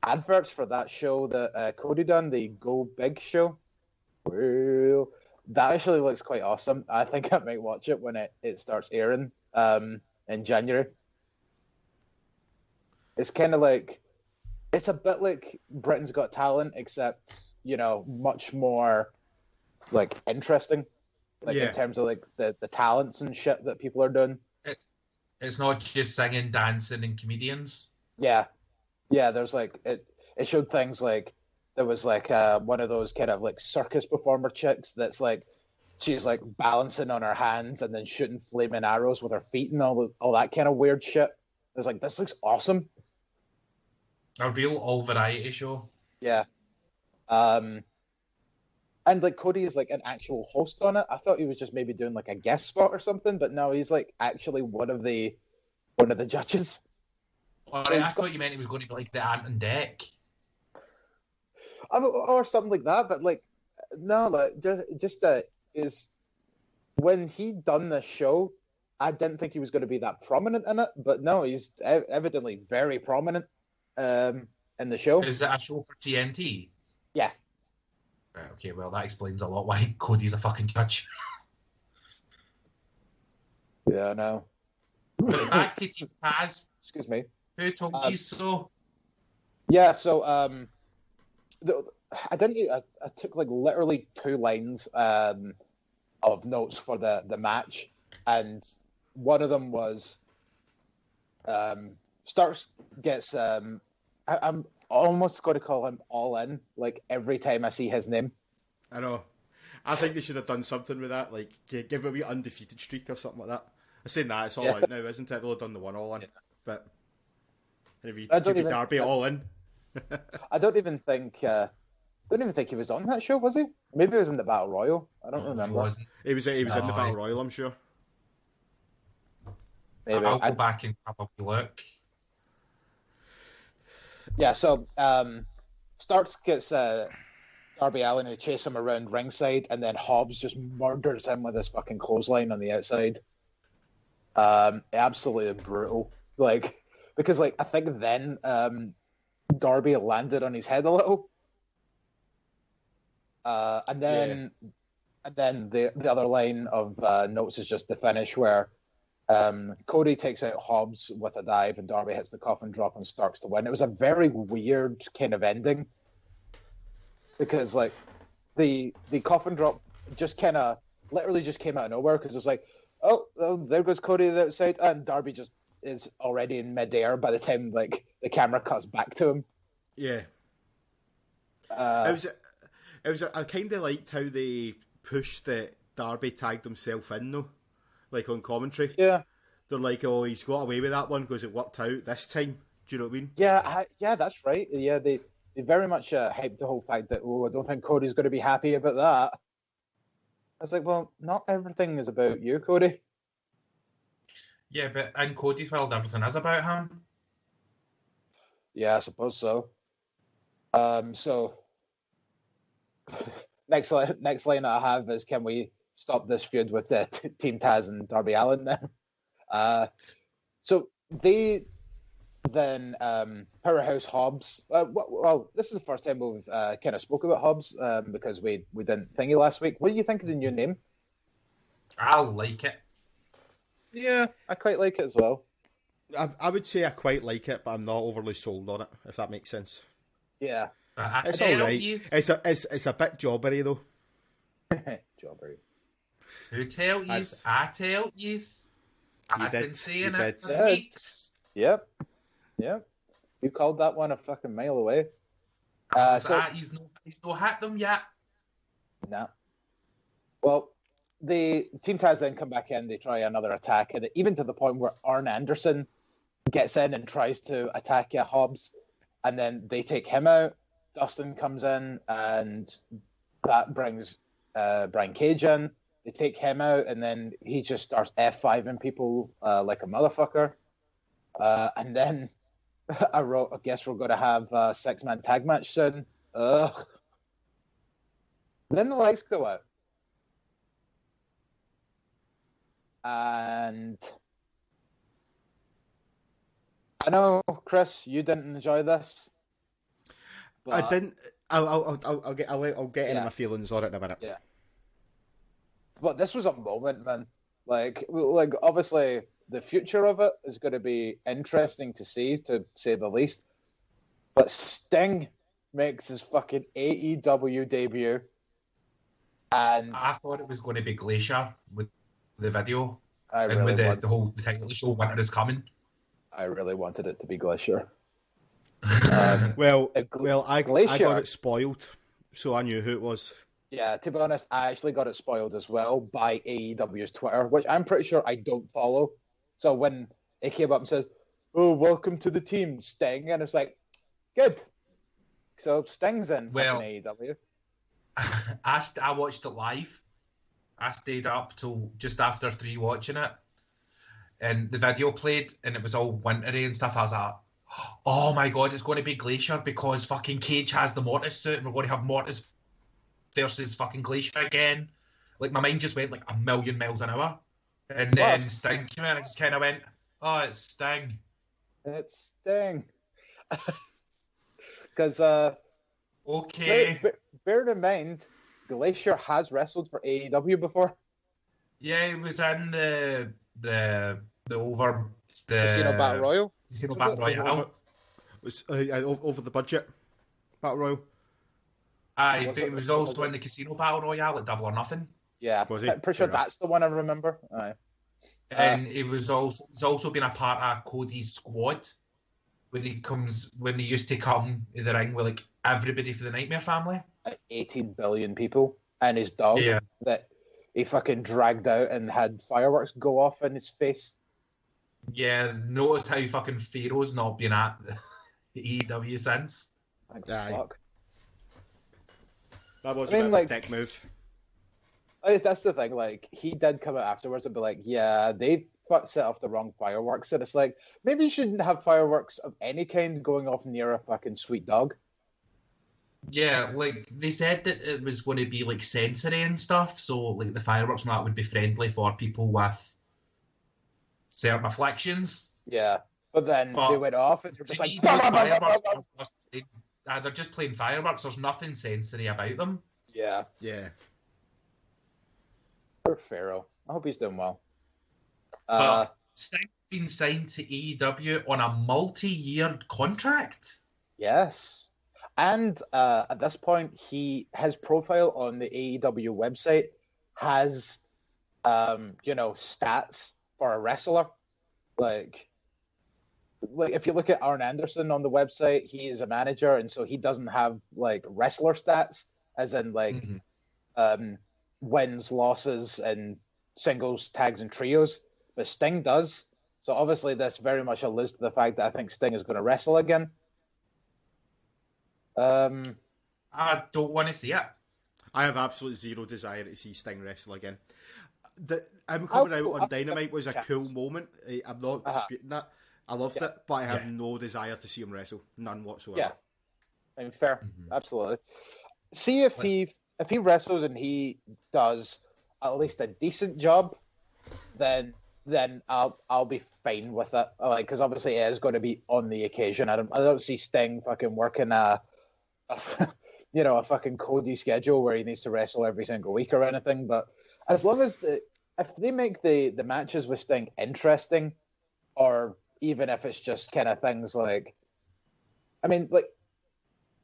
adverts for that show that Cody done, the Go Big show. Well, that actually looks quite awesome. I think I might watch it when it starts airing in January. It's kind of like, it's a bit like Britain's Got Talent, except, much more like interesting. Like in terms of like the talents and shit that people are doing. It's not just singing, dancing, and comedians. Yeah. There's like it showed things like there was like one of those kind of like circus performer chicks that's like she's like balancing on her hands and then shooting flaming arrows with her feet and all that kind of weird shit. I was like, this looks awesome. A real all variety show. Yeah. And like Cody is like an actual host on it. I thought he was just maybe doing like a guest spot or something, but no, he's like actually one of the judges. All right, I thought you meant he was going to be like the Ant and Dec. Or something like that, but like no, like just is when he done this show, I didn't think he was going to be that prominent in it, but no, he's evidently very prominent in the show. Is it a show for TNT? Yeah. Right, okay, well that explains a lot why Cody's a fucking judge. Yeah, I know. But back to Team Taz. Excuse me. Who told you so? Yeah, so I took like literally 2 lines of notes for the match, and one of them was Starks gets I'm almost going to call him All In like every time I see his name. I know. I think they should have done something with that, like give him a wee undefeated streak or something like that. I'm saying that it's all out now, isn't it? They'll have done the one All In, but maybe Darby All In. I don't even think he was on that show, was he? Maybe he was in the Battle Royal. I don't remember. He was in the Battle Royal, I'm sure. Maybe. I'll go back and have a look. Yeah, so Starks gets Darby Allin to chase him around ringside, and then Hobbs just murders him with his fucking clothesline on the outside. Absolutely brutal. Like, because like I think then Darby landed on his head a little. And then the other line of notes is just the finish where Cody takes out Hobbs with a dive and Darby hits the coffin drop and Starks to win. It was a very weird kind of ending because like the coffin drop just kind of literally just came out of nowhere because it was like, oh, there goes Cody to the outside, and Darby just is already in midair by the time like the camera cuts back to him. Yeah. It was. I kind of liked how they pushed that Darby tagged himself in though, like on commentary. Yeah. They're like, oh, he's got away with that one because it worked out this time. Do you know what I mean? Yeah, that's right. Yeah, they very much hyped the whole fact that, I don't think Cody's going to be happy about that. I was like, well, not everything is about you, Cody. Yeah, but in Cody's world, everything is about him. Yeah, I suppose so. So next line I have is, can we stop this feud with Team Taz and Darby Allin then? So they then Powerhouse Hobbs. Well, this is the first time we've kind of spoke about Hobbs because we didn't thingy last week. What do you think of the new name? I like it. Yeah, I quite like it as well. I would say I quite like it, but I'm not overly sold on it, if that makes sense. Yeah. It's all right. It's a bit jobbery, though. Jobbery. Who tell yous? I tell yous. I've been saying it for weeks. Yep. You called that one a fucking mile away. He's no hit them yet. Nah. Well, the Team Taz then come back in. They try another attack, and even to the point where Arn Anderson gets in and tries to attack Hobbs, and then they take him out. Dustin comes in, and that brings Brian Cage in. They take him out, and then he just starts F5ing people like a motherfucker. And then I guess we're going to have a 6-man tag match soon. Ugh. Then the lights go out. And I know, Chris, you didn't enjoy this. But... I didn't. I'll get into my feelings on it in a minute. Yeah. But this was a moment, man. Like obviously the future of it is going to be interesting to see, to say the least. But Sting makes his fucking AEW debut, and I thought it was going to be Glacier with the video with the whole title show. Winter is coming. I really wanted it to be Glacier. Well, I Glacier. got it spoiled, so I knew who it was. Yeah, to be honest, I actually got it spoiled as well by AEW's Twitter, which I'm pretty sure I don't follow. So when it came up and says, "Oh, welcome to the team, Sting," and it's like, good. So Sting's in Well, AEW. I watched it live. I stayed up till just after 3 watching it, and the video played, and it was all wintry and stuff. I was like, "Oh my god, it's going to be Glacier because fucking Cage has the Mortis suit, and we're going to have Mortis versus fucking Glacier again." Like my mind just went like a million miles an hour, and then Sting came in. I just kind of went, "Oh, it's Sting." It's Sting. Because okay, bear in mind, Glacier has wrestled for AEW before. Yeah, he was in the Casino Battle Royal. Casino Battle Royale. Was over the budget Battle Royal. Aye, but it was also in the Casino Battle Royale at Double or Nothing. Yeah, I'm pretty sure that's the one I remember. Aye. And it was also been a part of Cody's squad when he used to come in the ring with like everybody for the Nightmare Family. 18 billion people and his dog that he fucking dragged out and had fireworks go off in his face. Yeah, notice how fucking Pharaoh's not been at AEW since. Fuck. That was a dick move. That's the thing. Like, he did come out afterwards and be like, "Yeah, they set off the wrong fireworks," and it's like, maybe you shouldn't have fireworks of any kind going off near a fucking sweet dog. Yeah, like they said that it was going to be like sensory and stuff, so like the fireworks and that would be friendly for people with certain afflictions. Yeah, but then they went off and they're just like, fireworks they're just plain fireworks. There's nothing sensory about them. Yeah. Poor Pharaoh. I hope he's doing well. Sting's been signed to AEW on a multi-year contract. Yes. And at this point, his profile on the AEW website has, stats for a wrestler. Like if you look at Arn Anderson on the website, he is a manager, and so he doesn't have like wrestler stats, as in like wins, losses, and singles, tags, and trios. But Sting does. So obviously, this very much alludes to the fact that I think Sting is going to wrestle again. I don't want to see it. I have absolutely zero desire to see Sting wrestle again. Him coming out on Dynamite was a cool moment. I'm not disputing that. I loved it, but I have no desire to see him wrestle. None whatsoever. Yeah, I mean, fair. Absolutely. See if he wrestles and he does at least a decent job, then I'll be fine with it. Like, because obviously it is going to be on the occasion. I don't see Sting fucking working a fucking Cody schedule where he needs to wrestle every single week or anything. But as long as if they make the matches with Sting interesting, or even if it's just kind of things like, I mean, like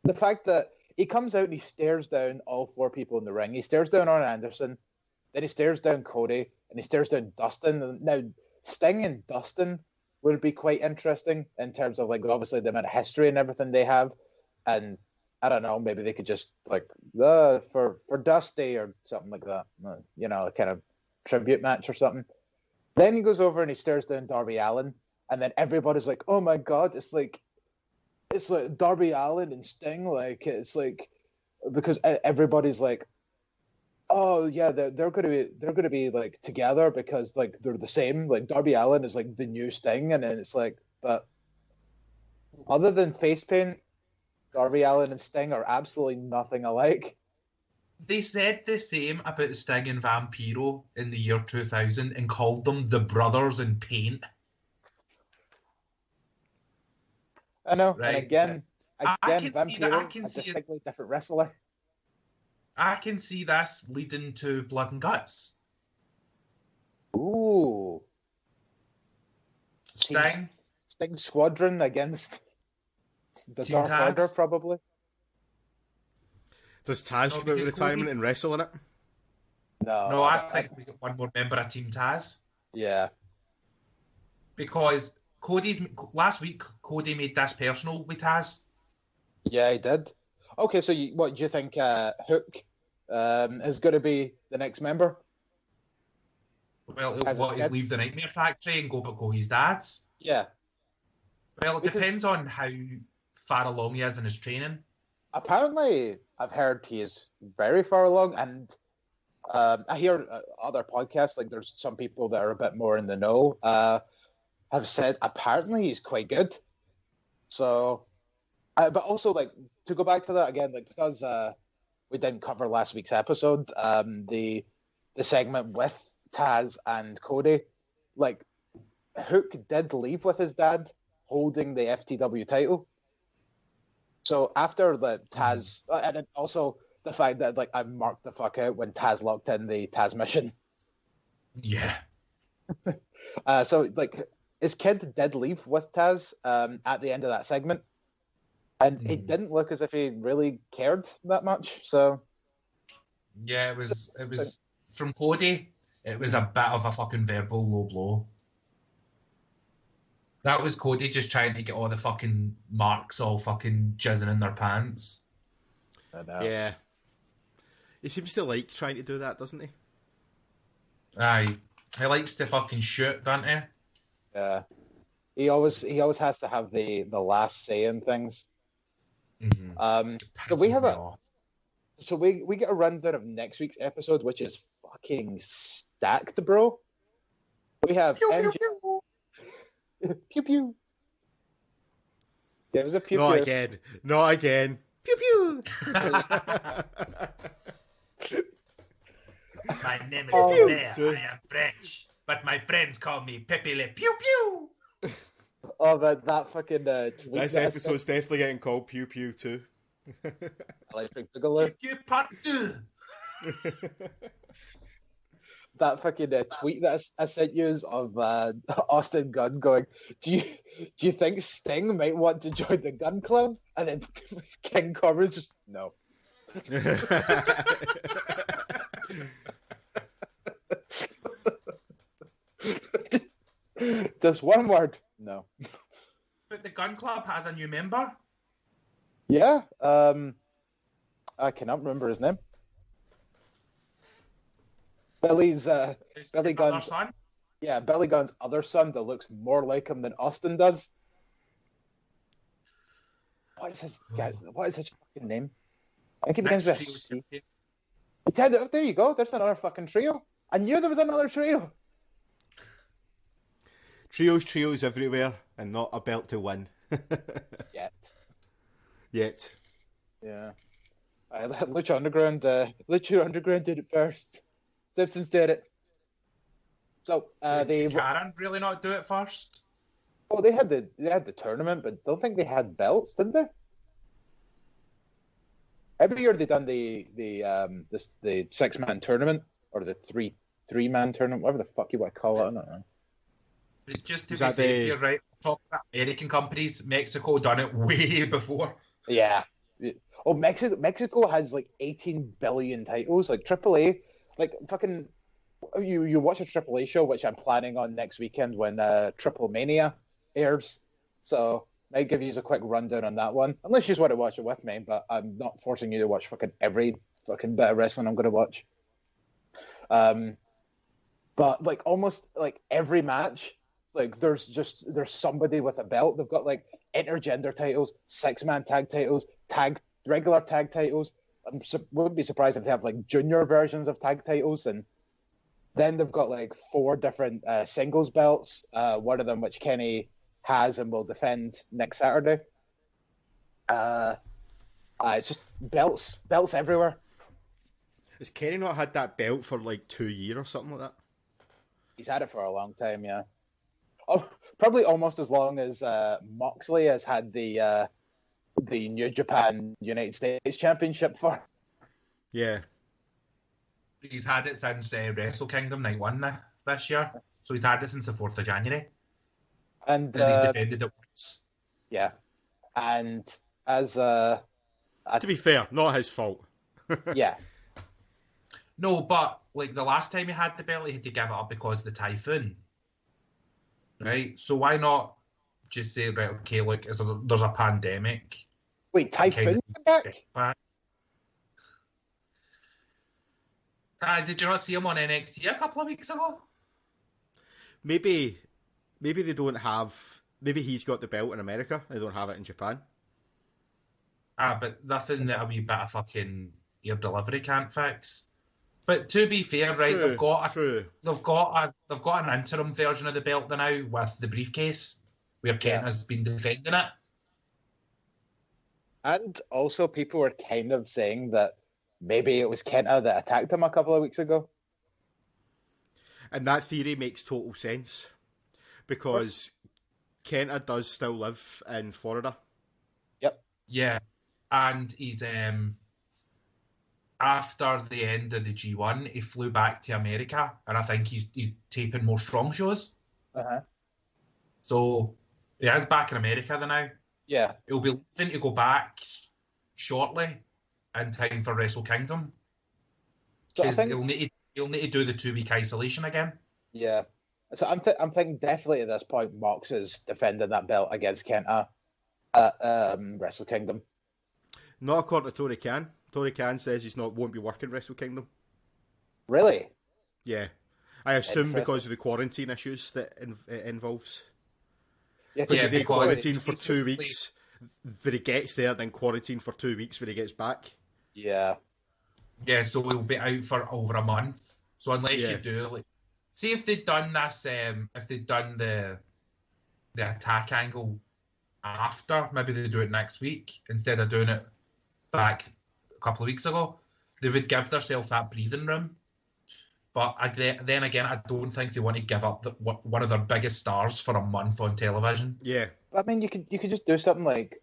the fact that he comes out and he stares down all 4 people in the ring. He stares down Arn Anderson, then he stares down Cody, and he stares down Dustin. And now Sting and Dustin would be quite interesting in terms of like obviously the amount of history and everything they have. And I don't know, maybe they could just like for Dusty or something like that, a kind of tribute match or something. Then he goes over and he stares down Darby Allin, and then everybody's like, "Oh my god, it's like Darby Allin and Sting." Like it's like because everybody's like, "Oh yeah, they're gonna be like together because like they're the same." Like Darby Allin is like the new Sting, and then it's like, but other than face paint, Darby Allin and Sting are absolutely nothing alike. They said the same about Sting and Vampiro in the year 2000 and called them the brothers in paint. I know. Right. And again, Vampiro, a distinctly different wrestler. I can see this leading to Blood and Guts. Ooh. Sting Squadron against the Dark Order, probably. Does Taz come out of retirement and wrestle in it? No, I think we got one more member of Team Taz. Yeah. Because last week, Cody made this personal with Taz. Yeah, he did. Okay, so what do you think? Hook is going to be the next member? Well, he'd leave the Nightmare Factory and go his dad's. Yeah. Well, it depends on how far along he is in his training. Apparently, I've heard he is very far along, and I hear other podcasts, like there's some people that are a bit more in the know, have said apparently he's quite good. So, but also, like, to go back to that again, like, because we didn't cover last week's episode, the segment with Taz and Cody, like, Hook did leave with his dad holding the FTW title. So after the Taz, and then also the fact that, like, I marked the fuck out when Taz locked in the Taz mission. Yeah. So, like, his kid did leave with Taz at the end of that segment. And it didn't look as if he really cared that much. So, yeah, it was from Cody. It was a bit of a fucking verbal low blow. That was Cody just trying to get all the fucking marks all fucking jizzing in their pants. I know. Yeah. He seems to like trying to do that, doesn't he? Aye. He likes to fucking shoot, doesn't he? Yeah. He always has to have the last say in things. Mm-hmm. So we have we get a rundown of next week's episode, which is fucking stacked, bro. We have Pew, MJ... pew, pew. Pew pew. Yeah, it was a pew Not pew. again. Not again. Pew pew. My name is Pew, Blair. pew. I am French, but my friends call me Pepe Le Pew Pew. Oh, that fucking tweet. This episode's definitely getting called Pew Pew Two. Electric Boogaloo. Pew Pew Part 2. That fucking tweet that I sent you is of Austin Gunn going, do you think Sting might want to join the Gun Club? And then King Corbin's just, no. Just one word, no. But the Gun Club has a new member. Yeah, I cannot remember his name. Billy Gunn's son. Yeah, Billy Gunn's other son that looks more like him than Austin does. What is his fucking name? I think he begins with C. There you go. There's another fucking trio. I knew there was another trio. Trios everywhere, and not a belt to win. Yet. Yeah. Lucha Underground did it first. Simpsons did it. So Did Karen really not do it first? Oh, they had the tournament, but don't think they had belts, did they? Every year they done the 6-man tournament or the three-man tournament, whatever the fuck you want to call it. I don't know. But just to be safe, you're right. Talk about American companies. Mexico done it way before. Yeah. Oh, Mexico has like 18 billion titles. Like AAA, like fucking. You watch a AAA show, which I'm planning on next weekend when Triple Mania airs. So I'll give you a quick rundown on that one. Unless you just want to watch it with me, but I'm not forcing you to watch fucking every fucking bit of wrestling I'm going to watch. But like almost like every match, like there's somebody with a belt. They've got like intergender titles, 6-man tag titles, regular tag titles. Wouldn't be surprised if they have like junior versions of tag titles, and then they've got like 4 different singles belts. One of them which Kenny has and will defend next Saturday. It's just belts everywhere. Has Kenny not had that belt for like 2 years or something like that? He's had it for a long time, yeah. Oh, probably almost as long as Moxley has had the New Japan United States Championship for. Yeah. He's had it since Wrestle Kingdom Night 1 this year. So he's had it since the 4th of January. And he's defended it once. Yeah. And as... to be fair, not his fault. Yeah. No, but like the last time he had the belt, he had to give it up because of the typhoon. Right? So why not just say, right, okay, look, there's a pandemic. Wait, Typhoon back? Did you not see him on NXT a couple of weeks ago? Maybe they don't have. Maybe he's got the belt in America. They don't have it in Japan. But nothing that a wee bit of fucking air delivery can't fix. But to be fair, right, they've got an interim version of the belt now with the briefcase where Kenta's been defending it. And also, people were kind of saying that maybe it was Kenta that attacked him a couple of weeks ago. And that theory makes total sense because Kenta does still live in Florida. Yep. Yeah, and he's after the end of the G1, he flew back to America, and I think he's taping more strong shows. So he is back in America now. Yeah, he'll be leaving to go back shortly in time for Wrestle Kingdom. Because he'll need to do the 2-week isolation again. Yeah, so I'm thinking definitely at this point, Mox is defending that belt against Kenta at Wrestle Kingdom. Not according to Tony Khan. Tony Khan says won't be working Wrestle Kingdom. Really? Yeah, I assume because of the quarantine issues that it involves. Yeah, because they quarantine for 2 weeks, but he gets there, then quarantine for 2 weeks when he gets back. Yeah. Yeah, so we'll be out for over a month. So unless you do, see if they'd done this, if they'd done the attack angle after, maybe they do it next week instead of doing it back a couple of weeks ago. They would give themselves that breathing room. But then again, I don't think they want to give up one of their biggest stars for a month on television. Yeah. I mean, you could just do something like,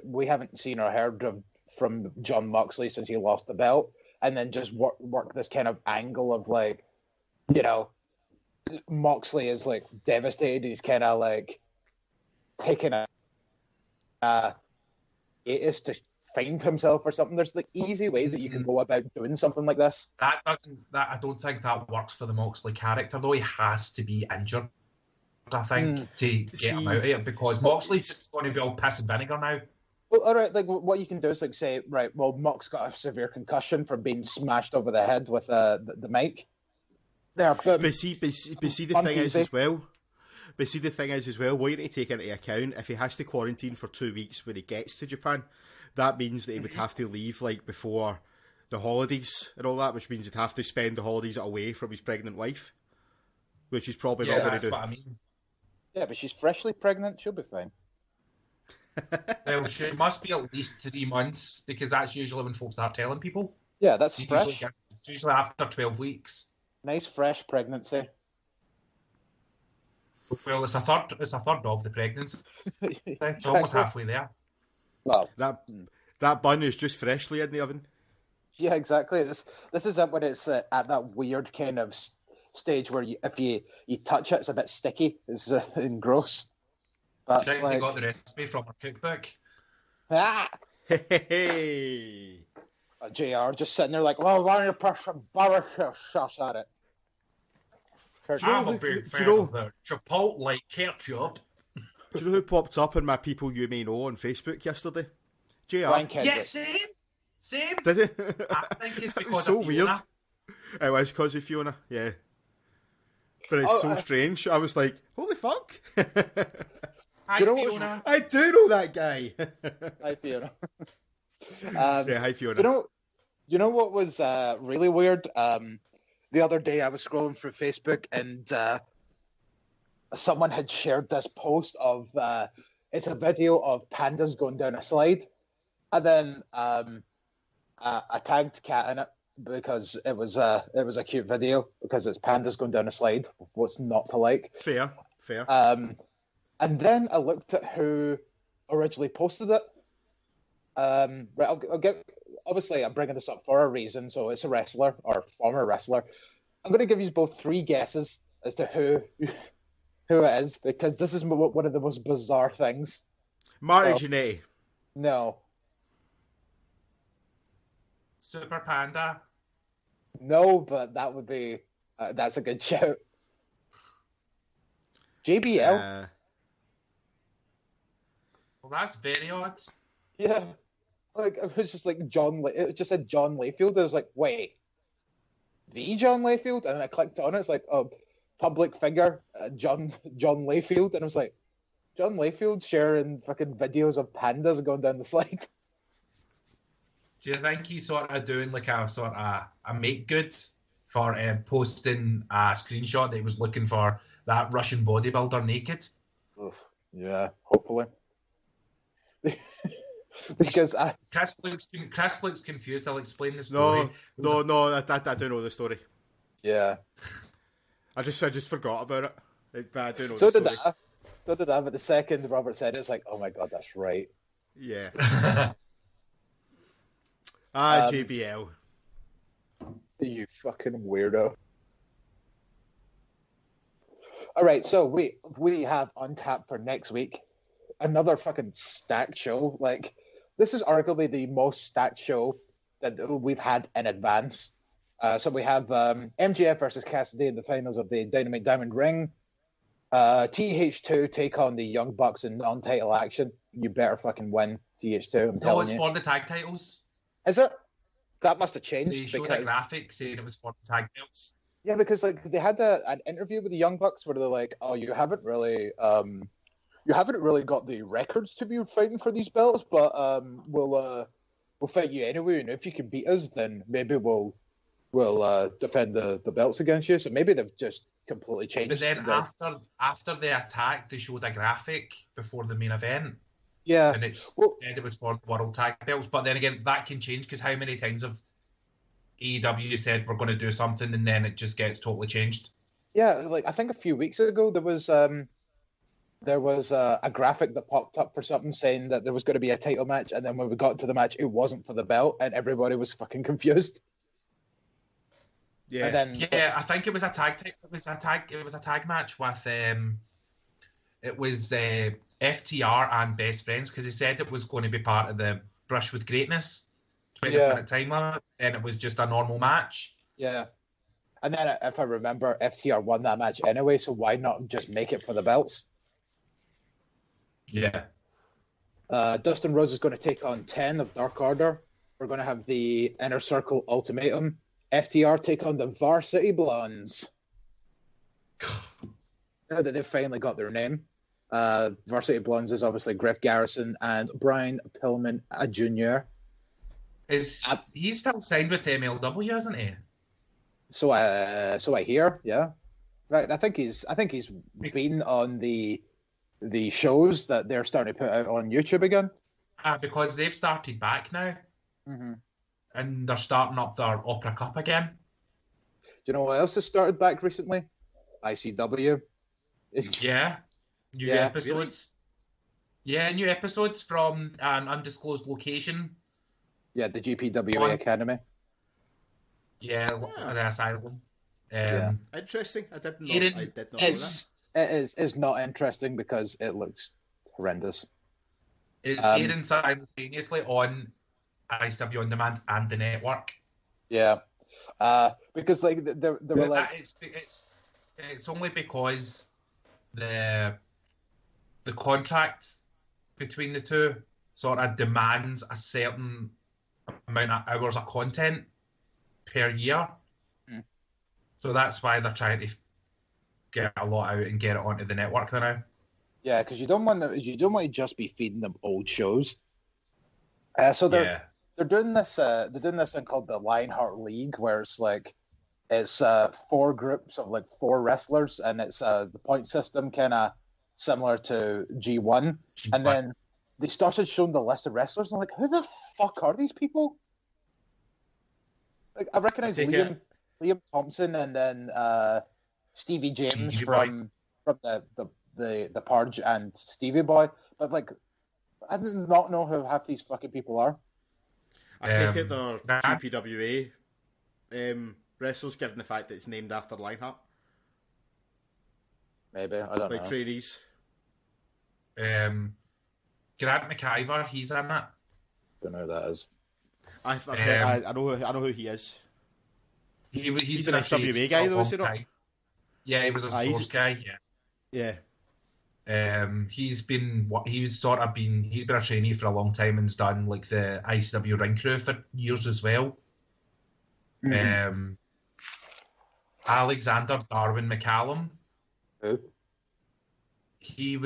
we haven't seen or heard from John Moxley since he lost the belt, and then just work this kind of angle of like, Moxley is like devastated. He's kind of like taking a hiatus to find himself or something. There's like easy ways that you can go about doing something like this. I don't think that works for the Moxley character, though. He has to be injured, I think, to get him out of it, because Moxley's just going to be all piss and vinegar now. Well, all right, like what you can do is like say, right, well, Mox got a severe concussion from being smashed over the head with the mic. There, but see the thing is as well. But see the thing is as well. What you need to take into account, if he has to quarantine for 2 weeks when he gets to Japan, that means that he would have to leave like before the holidays and all that, which means he'd have to spend the holidays away from his pregnant wife, which he's probably not going to do. What I mean. Yeah, but she's freshly pregnant. She'll be fine. Well, she must be at least 3 months, because that's usually when folks start telling people. Yeah, that's fresh. It's usually after 12 weeks. Nice fresh pregnancy. Well, it's a third of the pregnancy. It's almost halfway there. Well, that bun is just freshly in the oven. Yeah, exactly. This is it when it's at that weird kind of stage where if you touch it, it's a bit sticky. It's and gross. But I think they got the recipe from our cookbook. Hey. JR just sitting there like, well, why don't you put some barbecue sauce at it? I'm a big fan of the Chipotle ketchup. Do you know who popped up in my People You May Know on Facebook yesterday? JR. Yeah, same. Did it? I think it's because so of Fiona. weird. It was because of Fiona, yeah. But it's so strange. I was like, holy fuck. Hi, Fiona. I do know that guy. Hi, Fiona. Yeah, hi, Fiona. You know what was really weird? The other day I was scrolling through Facebook and someone had shared this post of it's a video of pandas going down a slide, and then I tagged Kat in it because it was a cute video because it's pandas going down a slide. What's not to like? Fair. And then I looked at who originally posted it. Right, I'll get. Obviously, I'm bringing this up for a reason. So it's a wrestler or former wrestler. I'm going to give you both 3 guesses as to who it is, because this is one of the most bizarre things. Marty Jannetty. No. Super Panda. No, but that would be that's a good shout. JBL. Well, that's very odd. Yeah. Like, it was just like it just said John Layfield. I was like, wait, the John Layfield? And then I clicked on it. It's like, oh, public figure, John Layfield. And I was like, John Layfield sharing fucking videos of pandas going down the slide. Do you think he's sort of doing like a sort of a make good for posting a screenshot that he was looking for that Russian bodybuilder naked? Oof. Yeah, hopefully. Because Chris looks confused. I'll explain the story. No, I do know the story. Yeah. I just forgot about it. But I do know So the did story. So did I, but the second Robert said it, it's like, oh my god, that's right. Yeah. JBL. You fucking weirdo. All right, so we have on tap for next week another fucking stacked show. Like, this is arguably the most stacked show that we've had in advance. So we have MJF versus Cassidy in the finals of the Dynamite Diamond Ring. TH2 take on the Young Bucks in non-title action. You better fucking win, TH2. I'm telling you. No, it's for the tag titles. Is it? That must have changed. They showed a graphic saying it was for the tag titles. Yeah, because like they had an interview with the Young Bucks where they're like, "Oh, you haven't really got the records to be fighting for these belts, but we'll fight you anyway. And if you can beat us, then maybe we'll defend the belts against you." So maybe they've just completely changed. But then after the attack, they showed a graphic before the main event. Yeah, and said it was for the world tag belts. But then again, that can change because how many times have AEW said we're going to do something and then it just gets totally changed? Yeah, like I think a few weeks ago there was a graphic that popped up for something saying that there was going to be a title match, and then when we got to the match, it wasn't for the belt, and everybody was fucking confused. Yeah, and then, I think it was a tag. It was a tag match with it was FTR and Best Friends because he said it was going to be part of the Brush with Greatness 20-minute time limit, and it was just a normal match. Yeah. And then, if I remember, FTR won that match anyway, so why not just make it for the belts? Yeah. Dustin Rose is going to take on 10 of Dark Order. We're going to have the Inner Circle Ultimatum. FTR take on the Varsity Blondes. Now that they've finally got their name. Varsity Blondes is obviously Griff Garrison and Brian Pillman Jr. He's still signed with MLW, isn't he? So I hear, yeah. Right, I think he's been on the shows that they're starting to put out on YouTube again. Because they've started back now. Mm-hmm. And they're starting up their Opera Cup again. Do you know what else has started back recently? ICW. Yeah. New episodes. Really? Yeah, new episodes from an undisclosed location. Yeah, the GPWA Academy. Yeah, the Asylum. Interesting. I did not know that. It is not interesting because it looks horrendous. It's airing simultaneously on ICW On Demand and the network. Yeah. Because like they were like it's only because the contract between the two sort of demands a certain amount of hours of content per year. Mm. So that's why they're trying to get a lot out and get it onto the network now. Yeah, because you don't want to just be feeding them old shows. So they're doing this thing called the Lionheart League, where it's 4 groups of like 4 wrestlers, and it's the point system kind of similar to G1. And then they started showing the list of wrestlers, and I'm like, who the fuck are these people? Like, I recognize Liam Thompson and then Stevie James from the Purge and Stevie Boy, but like I did not know who half these fucking people are. I take it they're GPWA wrestlers, given the fact that it's named after Lionheart. Maybe, I don't know. Like trainees. Grant McIver, he's in it. Don't know who that is. I know who he is. He's an SWA guy though, is he not? Yeah, he was a Source guy. Yeah. He's been he's been a trainee for a long time and's done like the ICW ring crew for years as well. Alexander Darwin McCallum. Who? He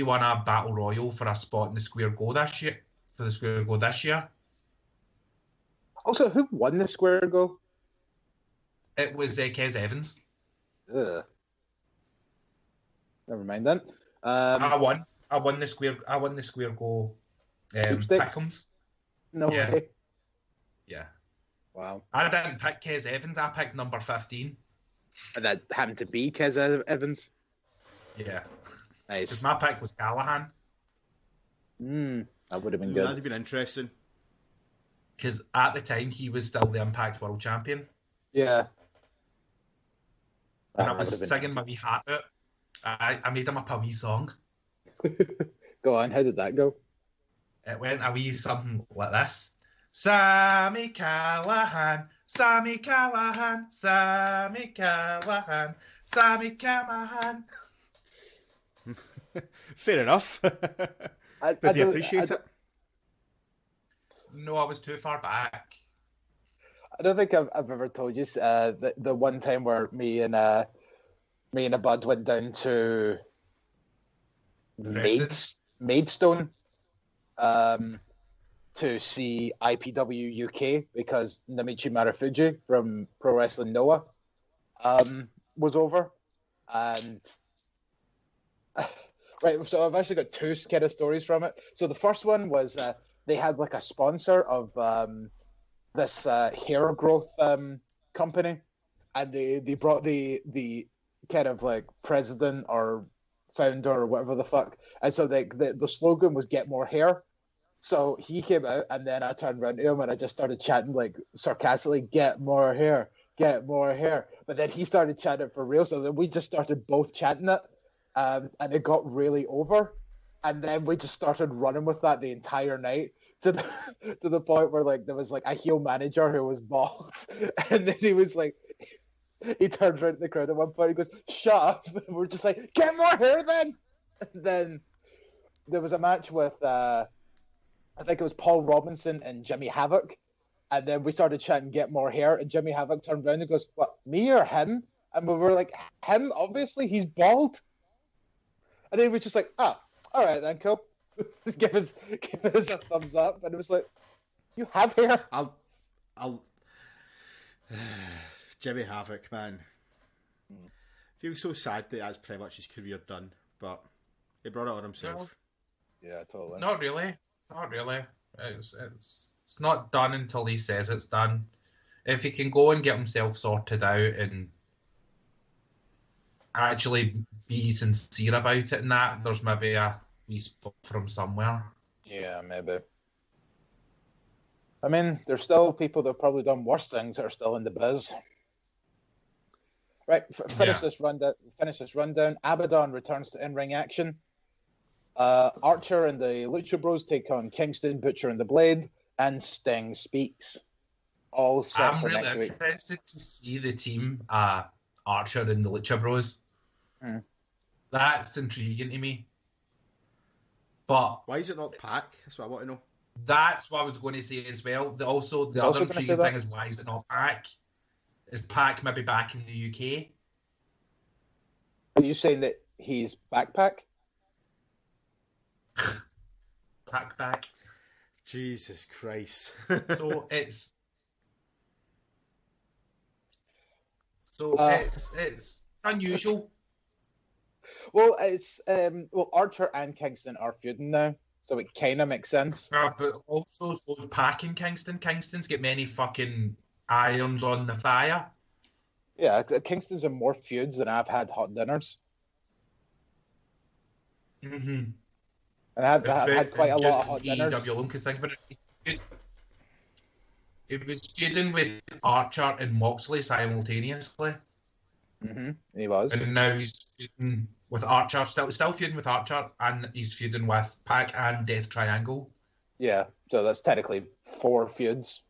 won a battle royal for a spot in the Square Go this year. Also, who won the Square Go? It was Kez Evans. Ugh. Never mind then. I won the Square Go. Pick'ems. No way. Yeah. Wow. I didn't pick Kez Evans. I picked number 15. And that happened to be Kez Evans. Yeah. Nice. Because my pick was Callahan. That would have been good. That'd have been interesting. Because at the time he was still the Impact World Champion. Yeah. And I was singing my wee hat out. I made him up a wee song. Go on, how did that go? It went a wee something like this. Sami Callahan, Sami Callahan, Sami Callahan, Sami Callahan. Fair enough. Did you appreciate it? No, I was too far back. I don't think I've ever told you the one time where me and a bud went down to Maidstone to see IPW UK because Namichi Marufuji from Pro Wrestling Noah was over, and right. So I've actually got two kind of stories from it. So the first one was they had like a sponsor of this hair growth company, and they brought the kind of like president or founder or whatever the fuck, and so the slogan was "Get More Hair." So he came out, and then I turned around to him and I just started chanting like sarcastically, "Get more hair, get more hair." But then he started chanting it for real, so then we just started both chanting it, and it got really over. And then we just started running with that the entire night to the point where like there was like a heel manager who was bald, and then he was like, he turned around to the crowd at one point. He goes, "Shut up!" And we're just like, "Get more hair, then." And then there was a match with I think it was Paul Robinson and Jimmy Havoc, and then we started chanting "Get more hair," and Jimmy Havoc turned around and goes, "What, me or him?" And we were like, "Him, obviously, he's bald." And he was just like, "Oh, all right then, cool." give us a thumbs up, and it was like, "You have hair." I'll Jimmy Havoc, man. Feels so sad that that's pretty much his career done, but he brought it on himself. No. Yeah, totally. Not really. It's not done until he says it's done. If he can go and get himself sorted out and actually be sincere about it and that, there's maybe a wee spot for him somewhere. Yeah, maybe. I mean, there's still people that have probably done worse things that are still in the biz. Right, finish this rundown. Abaddon returns to in-ring action. Archer and the Lucha Bros take on Kingston, Butcher and the Blade, and Sting speaks. All set for next week. I'm really interested to see the team Archer and the Lucha Bros. That's intriguing to me. But why is it not Pac? That's what I want to know. That's what I was going to say as well. The other intriguing thing is, why is it not Pac? Is Pac maybe back in the UK? Are you saying that he's backpack? Pac back. Jesus Christ. It's unusual. Well, it's Archer and Kingston are feuding now, so it kind of makes sense. But also, so Pac and Kingston. Kingston's got many fucking irons on the fire. Yeah, Kingston's in more feuds than I've had hot dinners. Mm-hmm. And I've had quite a lot of hot dinners. Alone, think about it. He was feuding with Archer and Moxley simultaneously. Mm-hmm. He was. And now he's feuding with Archer, still feuding with Archer, and he's feuding with Pac and Death Triangle. Yeah, so that's technically 4 feuds.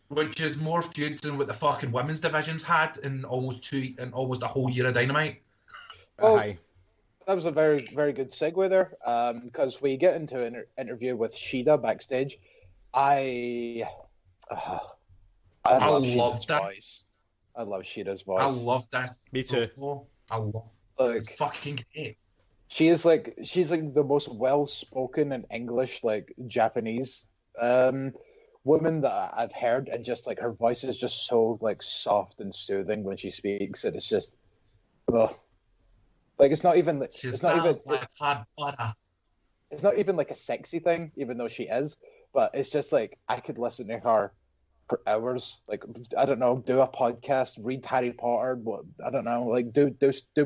Which is more feuds than what the fucking women's divisions had in almost a whole year of Dynamite. Well, Aye. that was a very, very good segue there, because we get into an interview with Shida backstage. I love Shida's that. voice. I love Shida's I voice. love that. Me too. I love Like, it's fucking great. she's like the most well-spoken in English, like Japanese woman that I've heard, and just like her voice is just so like soft and soothing when she speaks, and it's just, ugh. Like it's not even She's like hot butter. it's not even like a sexy thing, even though she is, but it's just like I could listen to her for hours. Like, I don't know, do a podcast, read Harry Potter, I don't know, like do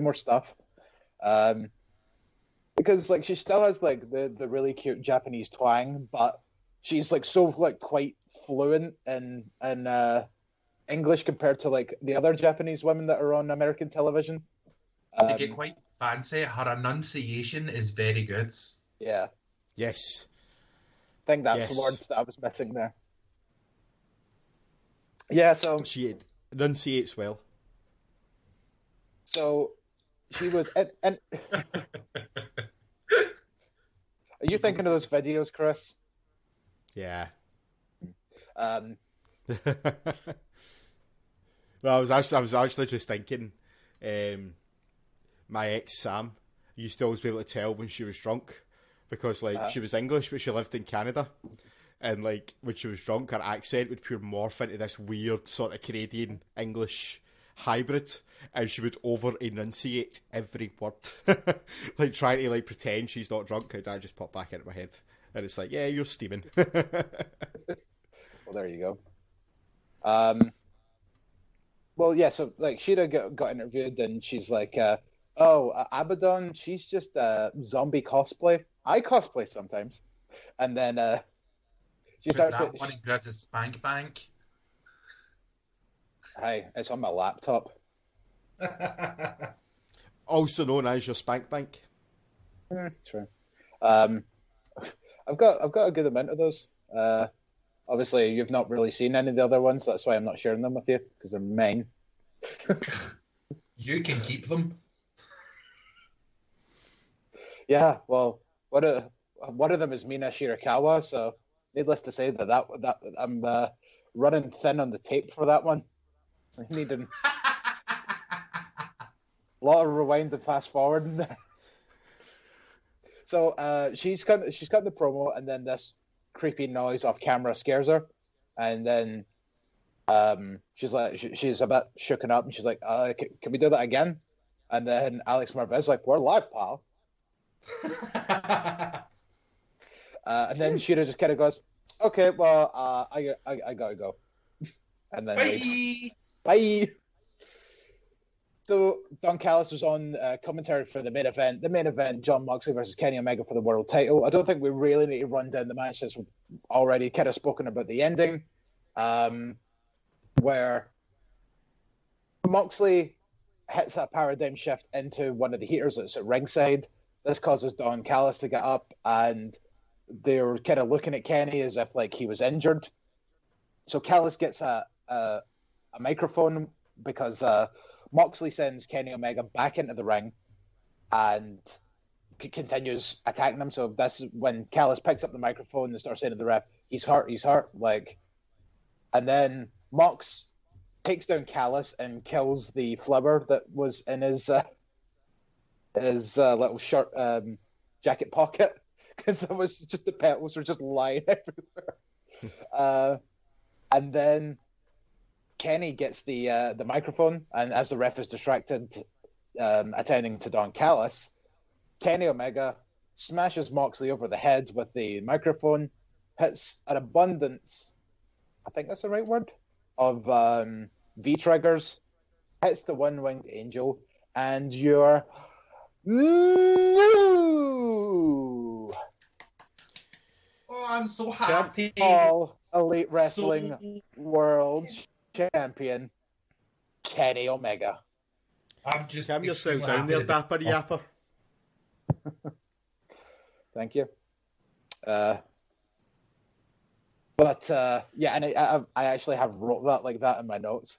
more stuff. Because like she still has like the really cute Japanese twang, but she's like so like quite fluent in English compared to like the other Japanese women that are on American television. They get quite fancy. Her enunciation is very good. Yeah. Yes. I think that's the word that I was missing there. Yeah, so she enunciates well. So she was and are you thinking of those videos, Chris? Yeah. Um, well, I was actually just thinking, my ex Sam used to always be able to tell when she was drunk, because like she was English but she lived in Canada, and like when she was drunk her accent would pure morph into this weird sort of Canadian English hybrid, and she would over enunciate every word, like trying to like pretend she's not drunk, and that just popped back into my head, and it's like, yeah, you're steaming. Well, there you go. Well, yeah, so like Shida got interviewed, and she's like, Abaddon, she's just zombie cosplay. I cosplay sometimes. And then she starts that one grabs a spank bank. Hi, it's on my laptop. Also known as your spank bank. Sure. I've got a good amount of those. Obviously, you've not really seen any of the other ones. That's why I'm not sharing them with you, because they're mine. You can keep them. Yeah, well, one of them is Mina Shirakawa, so needless to say that I'm running thin on the tape for that one. I need a lot of rewind and fast forward in there. So she's got the promo, and then this creepy noise off camera scares her, and then she's like she's a bit shooken up, and she's like, can we do that again? And then Alex Marvez like, we're live, pal. And then Shida just kind of goes, okay, well, I gotta go, and then leaves. Bye. So Don Callis was on commentary for the main event. The main event, Jon Moxley versus Kenny Omega for the world title. I don't think we really need to run down the match, as we've already kind of spoken about the ending, where Moxley hits a paradigm shift into one of the heaters that's at ringside. This causes Don Callis to get up, and they're kind of looking at Kenny as if like he was injured. So Callis gets a microphone, because Moxley sends Kenny Omega back into the ring and continues attacking him. So that's when Callis picks up the microphone and starts saying to the ref, he's hurt. Like, and then Mox takes down Callis and kills the flower that was in his little shirt jacket pocket, because it was just the petals were just lying everywhere. And then Kenny gets the microphone, and as the ref is distracted attending to Don Callis, Kenny Omega smashes Moxley over the head with the microphone, hits an abundance, I think that's the right word, of V-triggers, hits the one-winged angel, and you're new! Oh, I'm so happy. All Elite Wrestling World Champion Kenny Omega. I'm just calm yourself down there, Dapper Yapper. Thank you. But yeah, and I actually have wrote that like that in my notes.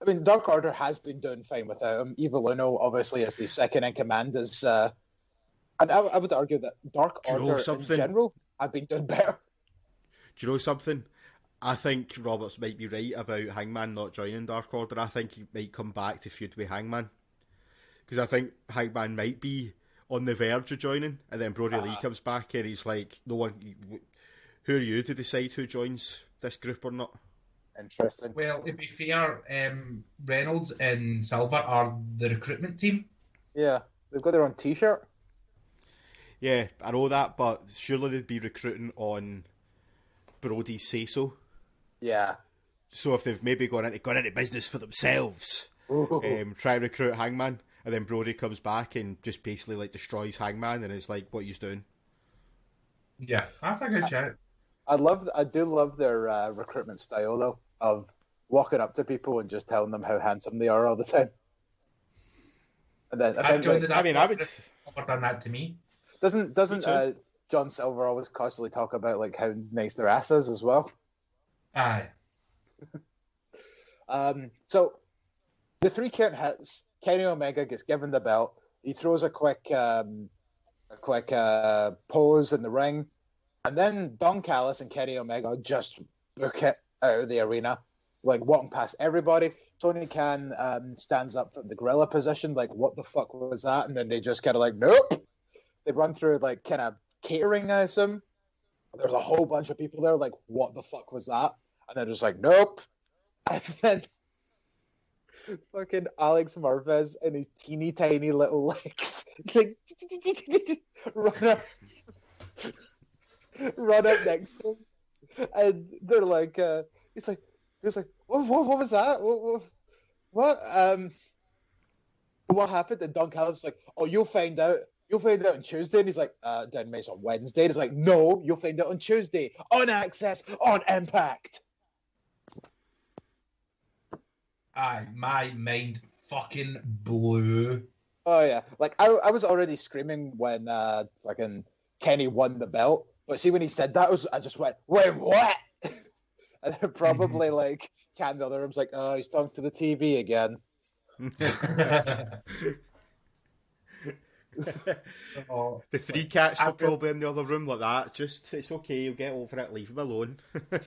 I mean, Dark Order has been doing fine without him. Evil Uno, obviously, as the second in command, is. And I would argue that Dark Order in general have been doing better. Do you know something? I think Roberts might be right about Hangman not joining Dark Order. I think he might come back to feud with Hangman. Because I think Hangman might be on the verge of joining, and then Brody Lee comes back and he's like, no one, who are you to decide who joins this group or not? Interesting. Well, to be fair, Reynolds and Silver are the recruitment team. Yeah, they've got their own T-shirt. Yeah, I know that, but surely they'd be recruiting on Brody's say-so. Yeah. So if they've maybe gone into business for themselves, try and recruit Hangman, and then Brody comes back and just basically like destroys Hangman and is like, what are you doing? Yeah, that's a good chat. I do love their recruitment style though, of walking up to people and just telling them how handsome they are all the time. And then I would never done that to me. Doesn't John Silver always constantly talk about like how nice their ass is as well? Aye. So the 3 count hits. Kenny Omega gets given the belt. He throws a quick pose in the ring, and then Don Callis and Kenny Omega just book it out of the arena, like walking past everybody. Tony Khan stands up from the gorilla position, like, what the fuck was that? And then they just kind of like, nope. They run through like kind of catering, I assume. There's a whole bunch of people there, like, what the fuck was that? And they're just like, nope. And then fucking Alex Marvez and his teeny tiny little legs like run up next to him, and they're like, he's like, what was that? What happened? And Don Callis is like, oh, you'll find out on Tuesday. And he's like, down Mace on Wednesday. And he's like, no, you'll find out on Tuesday on Access on Impact. My mind fucking blew. Oh yeah, like I was already screaming when fucking Kenny won the belt, but see when he said that, I just went, wait, what? And then probably like Cat in the other room's like, oh, he's talking to the TV again. The 3 cats were probably in the other room like that. Just, it's okay, you'll get over it, leave him alone. Like,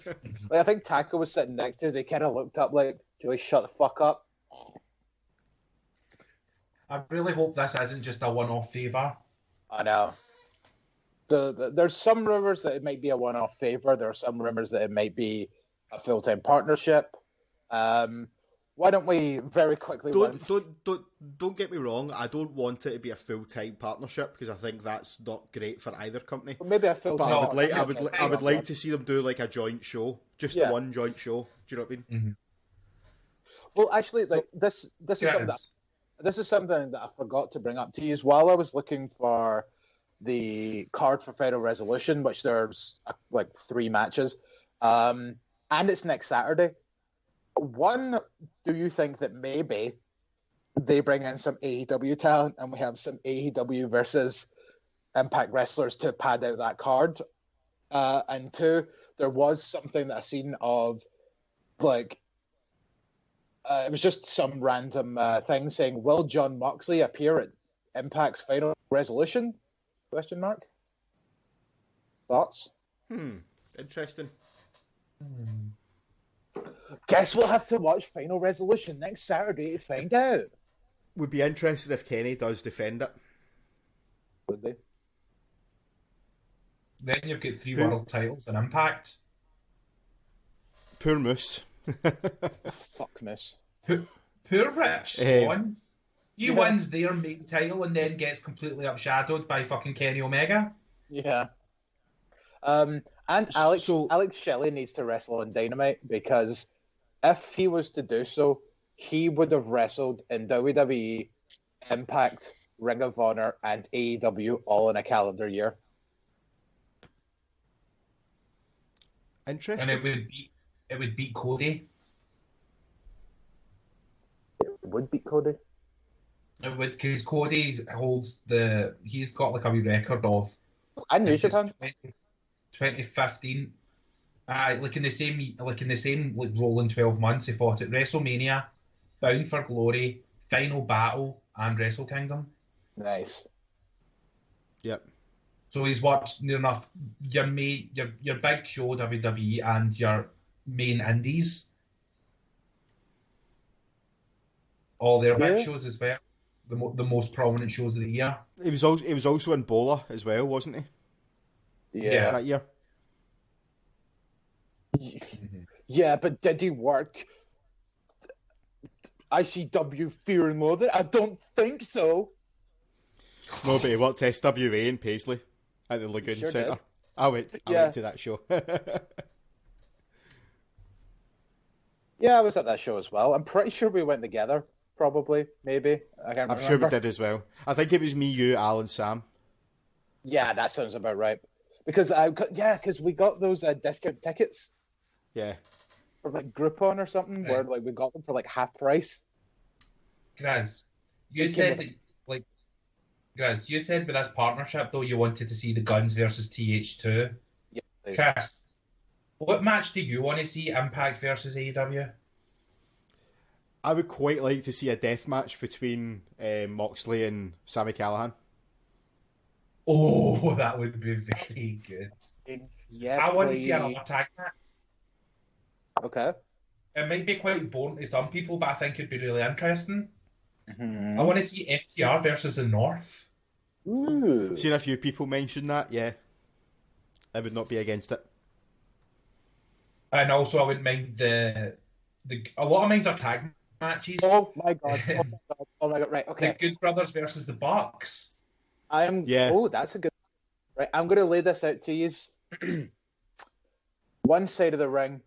I think Taco was sitting next to us. He kind of looked up like, Joey, shut the fuck up. I really hope this isn't just a one-off favour. I know. There's some rumours that it might be a one-off favour. There are some rumours that it might be a full-time partnership. Why don't we very quickly... Don't get me wrong. I don't want it to be a full-time partnership because I think that's not great for either company. Well, maybe a full-time... But I would like to see them do like a joint show. Just the one joint show. Do you know what I mean? Mm-hmm. Well, actually, like this is something that I forgot to bring up to you. While I was looking for the card for Final Resolution, which there's like 3 matches, and it's next Saturday. One, do you think that maybe they bring in some AEW talent and we have some AEW versus Impact wrestlers to pad out that card? And 2, there was something that I seen of like. It was just some random thing saying, will John Moxley appear at Impact's Final Resolution? ? Thoughts? Interesting. Guess we'll have to watch Final Resolution next Saturday to find out. Would be interested if Kenny does defend it. Would they? Then you've got 3 world titles in Impact. Poor Moose. Fuck Moose. Poor Rich Swann. He wins their main title and then gets completely upshadowed by fucking Kenny Omega. Yeah. And Alex Shelley needs to wrestle on Dynamite because if he was to do so, he would have wrestled in WWE, Impact, Ring of Honor, and AEW all in a calendar year. Interesting. And it would beat Cody. It would beat Cody. It would, because Cody holds he's got like a wee record of. I knew Japan. 2015. Like in the same rolling 12 months, he fought at WrestleMania, Bound for Glory, Final Battle, and Wrestle Kingdom. Nice. Yep. So he's watched near enough your big show WWE and your main indies, all their big shows as well, the most prominent shows of the year. He was also in Bola as well, wasn't he? Yeah. That year. Yeah, but did he work ICW Fear and Loathing? I don't think so. No, but he worked SWA in Paisley at the Lagoon Sure Centre. did. I went to that show. Yeah, I was at that show as well. I'm pretty sure we went together. Probably, maybe. I can't remember. I'm sure we did as well. I think it was me, you, Al, and Sam. Yeah, that sounds about right. Because we got those discount tickets. Yeah. For like Groupon or something, where like we got them for like half price. Graz, you said with this partnership though you wanted to see the Guns versus TH2. Yeah. Chris, what match do you want to see? Impact versus AEW? I would quite like to see a death match between Moxley and Sami Callihan. Oh, that would be very good. Yes, I want to see another tag match. Okay. It might be quite boring to some people, but I think it'd be really interesting. Mm-hmm. I want to see FTR versus the North. Ooh. Seen a few people mention that, yeah. I would not be against it. And also, I wouldn't mind a lot of mine are tag matches. Oh my god! Oh my god! Right, okay. The Good Brothers versus the Bucks. Oh, that's a good. Right, I'm going to lay this out to you. One side of the ring,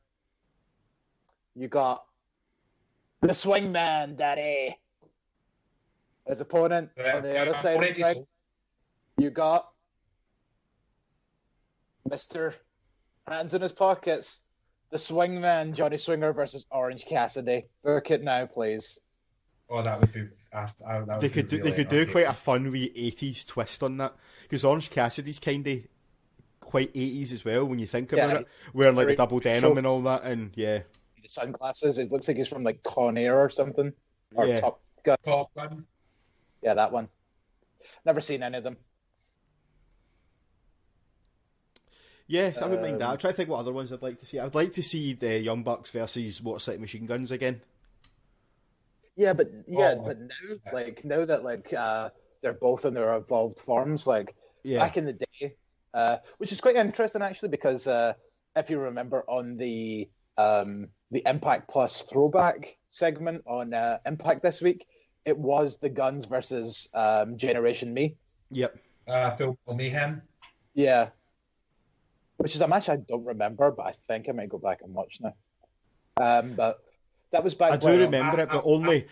you got the Swingman, Daddy. His opponent on the other side of the ring, you got Mr. Hands in his pockets, the Swingman, Johnny Swinger versus Orange Cassidy. Book it now, please. Oh, that would be. They could do quite a fun wee 80s twist on that, because Orange Cassidy's kind of quite 80s as well when you think about it, wearing like the double denim and all that, and yeah, the sunglasses. It looks like he's from like Con Air or something, or Top Gun. Top Gun. Yeah, that one. Never seen any of them. Yeah, I wouldn't mind that. I'm trying to think what other ones I'd like to see. I'd like to see the Young Bucks versus Motor City Machine Guns again. Yeah, but now that they're both in their evolved forms, back in the day, which is quite interesting actually, because if you remember on the Impact Plus throwback segment on Impact this week, it was the Guns versus Generation Me. Yep. Phil Mayhem. Yeah. Which is a match I don't remember, but I think I might go back and watch now. But that was back. I do remember it, but only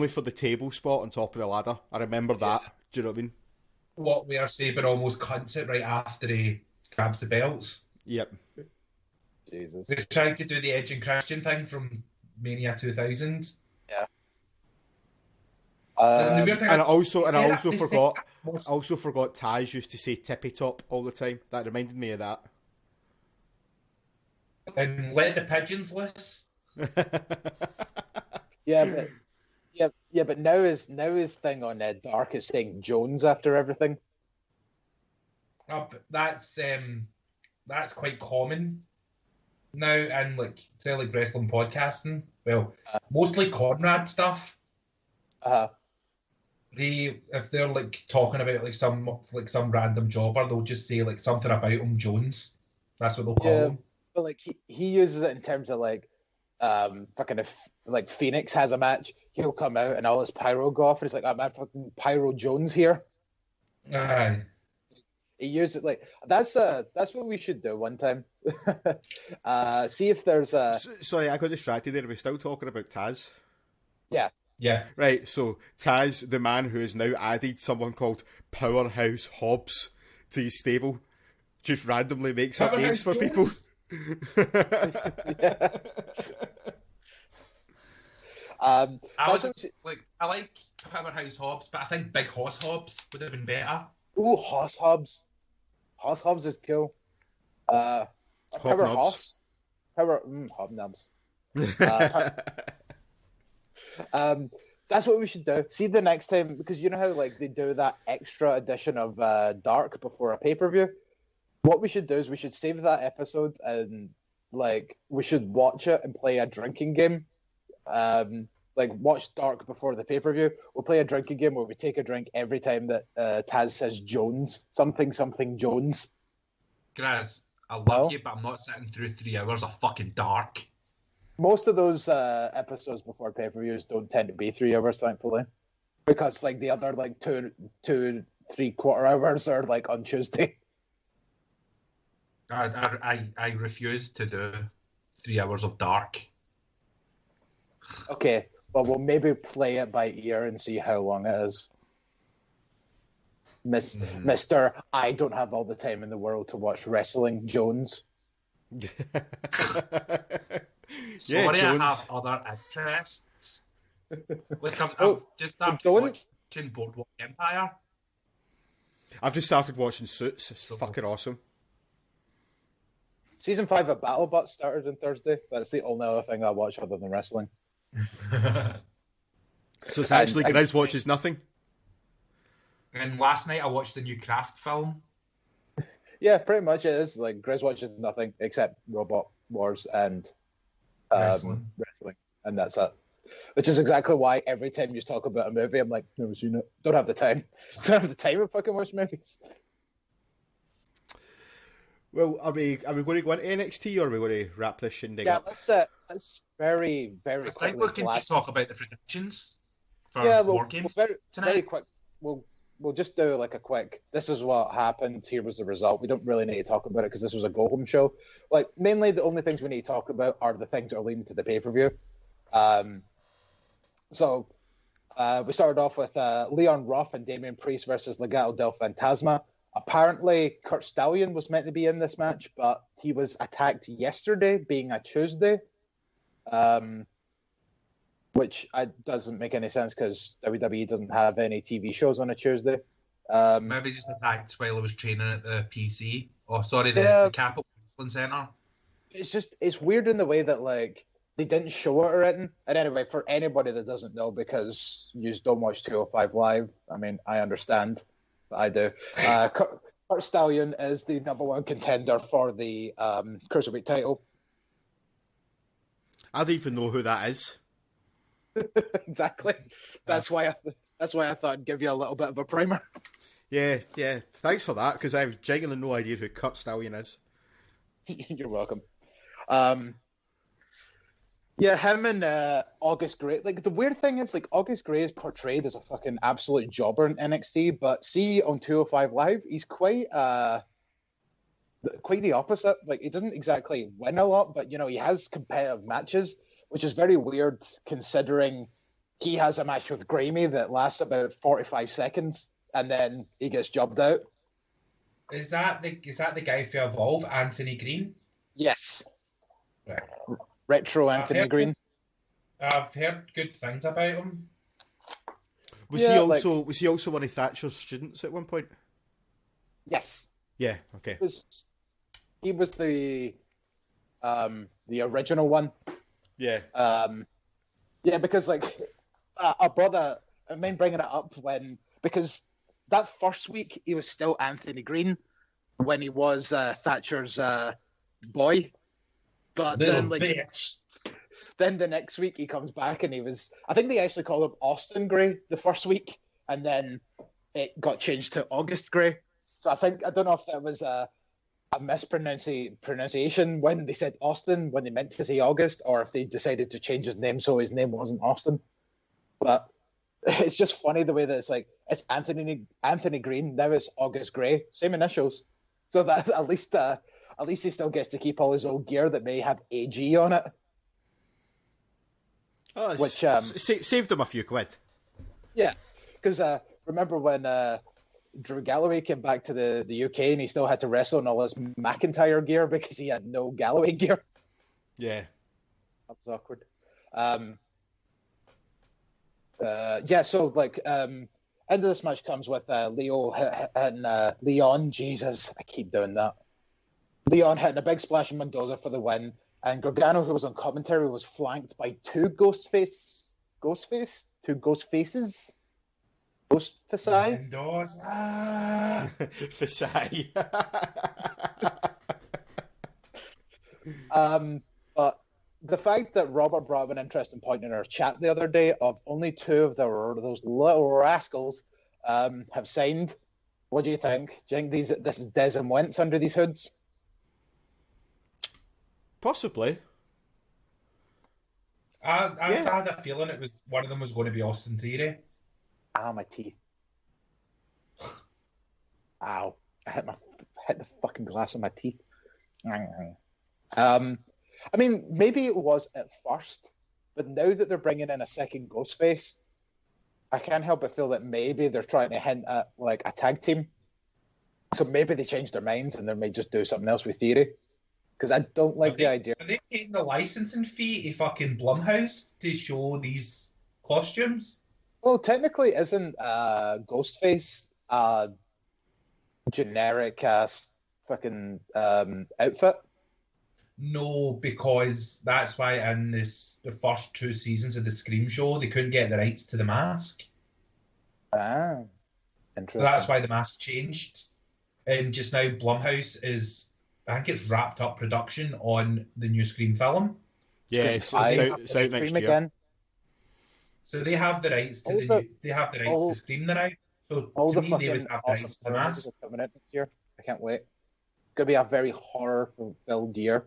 for the table spot on top of the ladder. I remember that. Do you know what I mean? What we are Saber almost cunts it right after he grabs the belts. Yep. Jesus. They tried to do the Edge and Christian thing from Mania 2000. Yeah. And I also forgot Taz used to say tippy top all the time. That reminded me of that. And let the pigeons loose. But now his thing on Dark is saying Jones after everything. Oh, but that's quite common now in say wrestling podcasting. Well, mostly Conrad stuff. If they're talking about some random jobber, they'll just say something about him Jones. That's what they'll call him. But he uses it in terms of Phoenix has a match, he'll come out and all his pyro go off, and it's I'm fucking Pyro Jones here. Aye. He used it that's what we should do one time. See if there's a. Sorry, I got distracted there. Are we still talking about Taz? Yeah. Yeah. Right, so Taz, the man who has now added someone called Powerhouse Hobbs to his stable, just randomly makes up names for people. I like Powerhouse Hobbs, but I think Big Hoss Hobbs would have been better. Ooh, Hoss Hobbs. Hoss Hobbs is cool. Power Hoss. Hobnobs. That's what we should do. See the next time, because you know how like they do that extra edition of Dark before a pay-per-view? What we should do is we should save that episode and like we should watch it and play a drinking game. Like watch Dark before the pay-per-view. We'll play a drinking game where we take a drink every time that Taz says Jones. Something Jones. Graz, I love you, but I'm not sitting through 3 hours of fucking Dark. Most of those episodes before pay-per-views don't tend to be 3 hours, thankfully. Because like the other like two 3/4 hours are like on Tuesday. I refuse to do 3 hours of Dark. Okay, well we'll maybe play it by ear and see how long it is. Mr. I don't have all the time in the world to watch wrestling, Jones. Sorry, Jones. I have other interests. Like I've just started watching Boardwalk Empire. I've just started watching Suits. It's fucking awesome. Season 5 of BattleBots started on Thursday. That's the only other thing I watch other than wrestling. So it's actually Grizz watches nothing. And last night I watched the new Craft film. Yeah, pretty much it is. Like Grizz watches nothing except Robot Wars and wrestling. And that's it. Which is exactly why every time you talk about a movie, I'm like, never seen it. Don't have the time. Don't have the time to fucking watch movies. Well, are we going to go into NXT or are we going to wrap this shindig up? Let's very, very I think we can just talk about the predictions for War Games very, tonight. Very quick. We'll just do like a quick, this is what happened, here was the result. We don't really need to talk about it because this was a go-home show. Like, mainly the only things we need to talk about are the things that are leading to the pay-per-view. So we started off with Leon Ruff and Damian Priest versus Legado del Fantasma. Apparently, Kurt Stallion was meant to be in this match, but he was attacked yesterday, being a Tuesday, which doesn't make any sense because WWE doesn't have any TV shows on a Tuesday. Maybe just attacked while I was training at the PC. The Capital Wrestling Centre. It's weird in the way that like they didn't show it or anything. And anyway, for anybody that doesn't know, because you don't watch 205 Live, I mean, I understand. I do. Kurt Stallion is the number one contender for the Cruiserweight title. I don't even know who that is. Exactly. That's why I thought I'd give you a little bit of a primer. Yeah. Thanks for that, because I have genuinely no idea who Kurt Stallion is. You're welcome. Yeah, him and August Gray. Like the weird thing is, like August Gray is portrayed as a fucking absolute jobber in NXT, but see on 205 Live, he's quite the opposite. Like he doesn't exactly win a lot, but you know he has competitive matches, which is very weird considering he has a match with Gramey that lasts about 45 seconds and then he gets jobbed out. Is that the guy for Evolve, Anthony Green? Yes. Right. Retro Anthony Green. I've heard good things about him. Was he also one of Thatcher's students at one point? Yes. Yeah. Okay. He was the original one. Yeah. Yeah, because like I mind bringing it up because that first week he was still Anthony Green when he was Thatcher's boy. But then, then the next week he comes back and I think they actually called him Austin Gray the first week, and then it got changed to August Gray. So I don't know if that was a mispronunciation when they said Austin when they meant to say August, or if they decided to change his name so his name wasn't Austin. But it's just funny the way that it's Anthony Green, now it's August Gray, same initials. So that at least he still gets to keep all his old gear that may have AG on it. Oh, which saved him a few quid. Yeah, because remember when Drew Galloway came back to the UK and he still had to wrestle in all his McIntyre gear because he had no Galloway gear. Yeah. That was awkward. So end of this match comes with Leo and Leon. Jesus, I keep doing that. Leon hitting a big splash in Mendoza for the win, and Gargano, who was on commentary, was flanked by two Ghostface Ghostface, two ghost faces, ghost facai. Indoors. Fasai. But the fact that Robert brought up an interesting point in our chat the other day of only two of those little rascals have signed. What do you think? Do you think this is Des and Wentz under these hoods? Possibly. I had a feeling it was one of them was going to be Austin Theory. My teeth. Ow. I hit the fucking glass on my teeth. I mean, maybe it was at first, but now that they're bringing in a second Ghostface, I can't help but feel that maybe they're trying to hint at like a tag team. So maybe they changed their minds and they may just do something else with Theory. Because I don't like the idea. Are they paying the licensing fee to fucking Blumhouse to show these costumes? Well, technically, isn't Ghostface a generic ass fucking outfit? No, because that's why in the first two seasons of the Scream show, they couldn't get the rights to the mask. Ah, interesting. So that's why the mask changed. And just now, Blumhouse is, I think it's wrapped up production on the new Scream film. Yeah, it's out next year. Again. So they have the rights to to Scream now. So to me, they would have the rights to the mask. Coming out next year. I can't wait. It's gonna be a very horror-filled year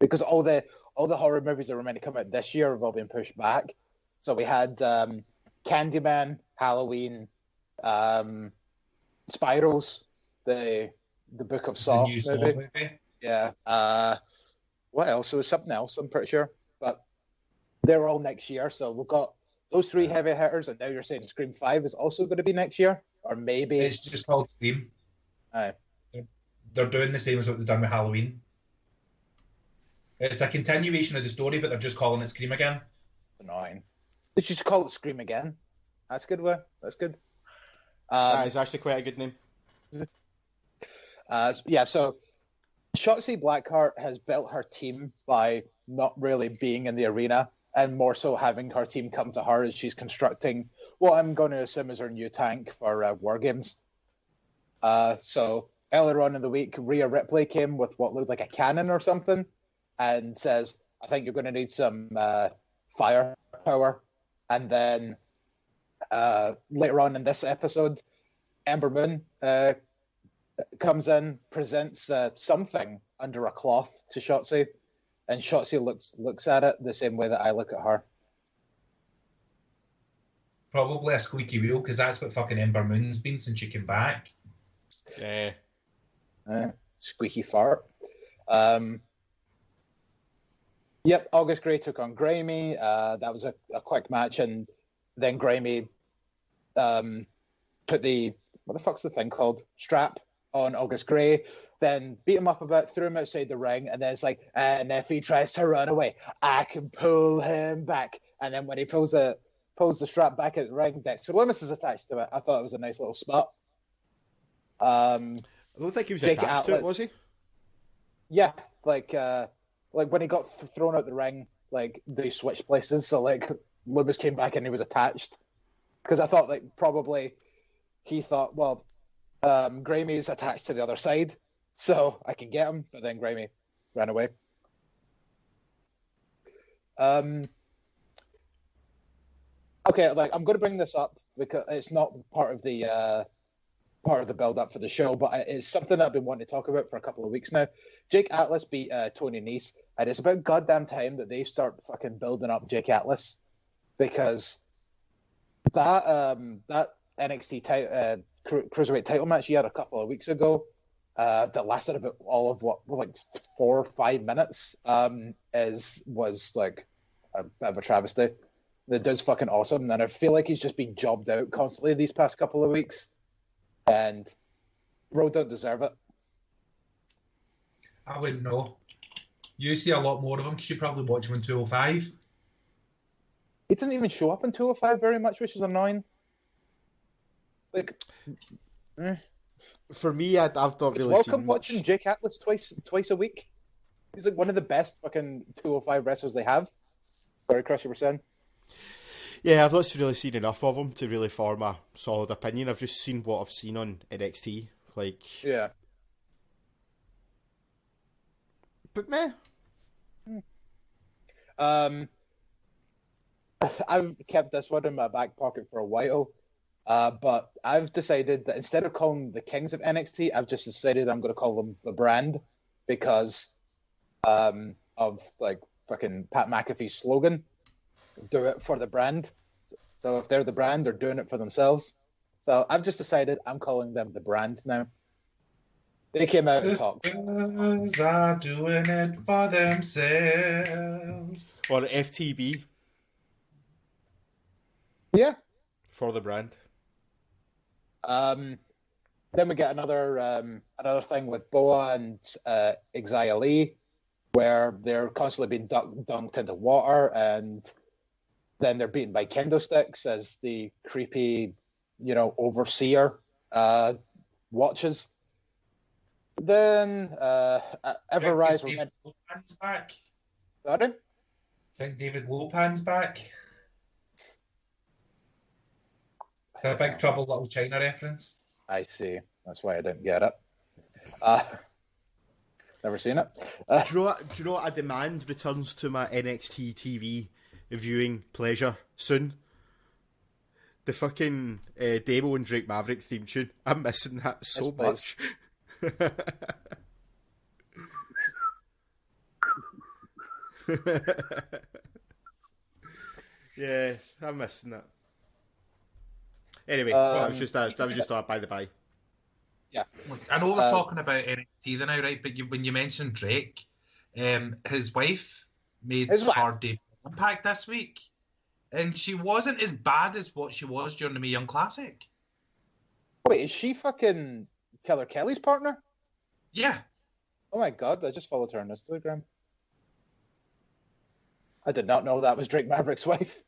because all the horror movies that were meant to come out this year have all been pushed back. So we had Candyman, Halloween, Spirals, the Book of Saw movie. Yeah. What else? There was something else, I'm pretty sure. But they're all next year. So we've got those three heavy hitters, and now you're saying Scream 5 is also going to be next year? Or maybe... It's just called Scream. They're doing the same as what they've done with Halloween. It's a continuation of the story, but they're just calling it Scream again. Annoying. They should just call it Scream again. That's good. That's good. That is actually quite a good name. So Shotzi Blackheart has built her team by not really being in the arena and more so having her team come to her as she's constructing what I'm going to assume is her new tank for War Games. So earlier on in the week, Rhea Ripley came with what looked like a cannon or something and says, I think you're going to need some firepower. And then later on in this episode, Ember Moon comes in, presents something under a cloth to Shotzi, and Shotzi looks at it the same way that I look at her. Probably a squeaky wheel, because that's what fucking Ember Moon's been since she came back. Yeah. Squeaky fart. Yep, August Grey took on Gramey. That was a quick match, and then Gramey put the, what the fuck's the thing called? Strap on August Grey, then beat him up a bit, threw him outside the ring, and then it's like, and if he tries to run away, I can pull him back. And then when he pulls the strap back at the ring, Dexter Lumis is attached to it. I thought it was a nice little spot. I don't think he was attached to it, was he? Yeah, like when he got thrown out the ring, like they switched places, so like Lumis came back and he was attached. Because I thought like probably he thought, well, Gramey's attached to the other side, so I can get him, but then Gramey ran away. Okay, like I'm going to bring this up because it's not part of the build up for the show, but it's something I've been wanting to talk about for a couple of weeks now. Jake Atlas beat Tony Nese, and it's about goddamn time that they start fucking building up Jake Atlas, because that NXT cruiserweight title match he had a couple of weeks ago that lasted about all of like 4 or 5 minutes was like a bit of a travesty. The dude's fucking awesome, and I feel like he's just been jobbed out constantly these past couple of weeks, and Road don't deserve it. I wouldn't know. You see a lot more of him because you probably watch him on 205. He doesn't even show up in 205 very much, which is annoying. Like, for me, I've not really welcome seen watching much. Jake Atlas twice a week. He's like one of the best fucking 205 wrestlers they have. Sorry, Chris, you were saying? Yeah, I've not really seen enough of him to really form a solid opinion. I've just seen what I've seen on NXT. Yeah. But meh. I've kept this one in my back pocket for a while, but I've decided that instead of calling them the Kings of NXT, I've just decided I'm going to call them the Brand because of fucking Pat McAfee's slogan, "Do it for the brand." So if they're the brand, they're doing it for themselves. So I've just decided I'm calling them the Brand now. They came out and talked. Sisters are doing it for themselves. Or FTB. Yeah. For the Brand. Then we get another thing with Boa and Xia Li, where they're constantly being dunked into water, and then they're beaten by kendo sticks as the creepy, overseer watches. Then Everrise. David Lopan's back. Sorry? I think David Lopan's back. It's a Big Trouble Little China reference. I see. That's why I didn't get it. Never seen it. Do you know what? I demand returns to my NXT TV viewing pleasure soon. The fucking Damo and Drake Maverick theme tune. I'm missing that so much. Yes, I'm missing that. Anyway, that was just by the by. Yeah, Look, I know we're talking about NXT now, right? But when you mentioned Drake, his wife made her debut Impact this week, and she wasn't as bad as what she was during the Mae Young Classic. Wait, is she fucking Killer Kelly's partner? Yeah. Oh my god, I just followed her on Instagram. I did not know that was Drake Maverick's wife.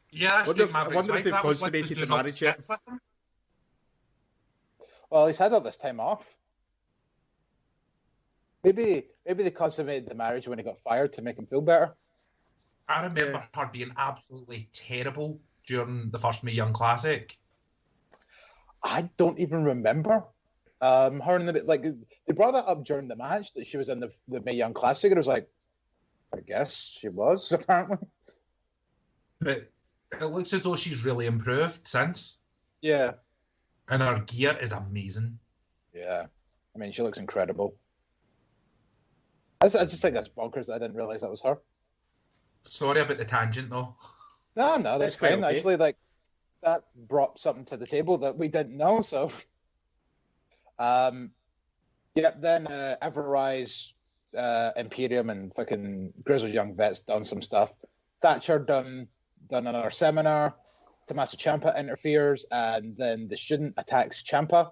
Yeah, that's Drake Maverick's wife. I wonder if they've consummated the marriage yet. Well, he's had all this time off. Maybe they consummated the marriage when he got fired to make him feel better. I remember her being absolutely terrible during the first Mae Young Classic. I don't even remember. Her in they brought that up during the match that she was in the Mae Young Classic, and it was like, I guess she was apparently. But it looks as though she's really improved since. Yeah. And her gear is amazing. Yeah. I mean, she looks incredible. I just think that's bonkers that I didn't realize that was her. Sorry about the tangent, though. No, that's fine. Okay. Actually, that brought something to the table that we didn't know. So, then Everrise, Imperium, and fucking Grizzled Young Vets done some stuff. Thatcher done another seminar. Tommaso Ciampa interferes, and then the student attacks Ciampa,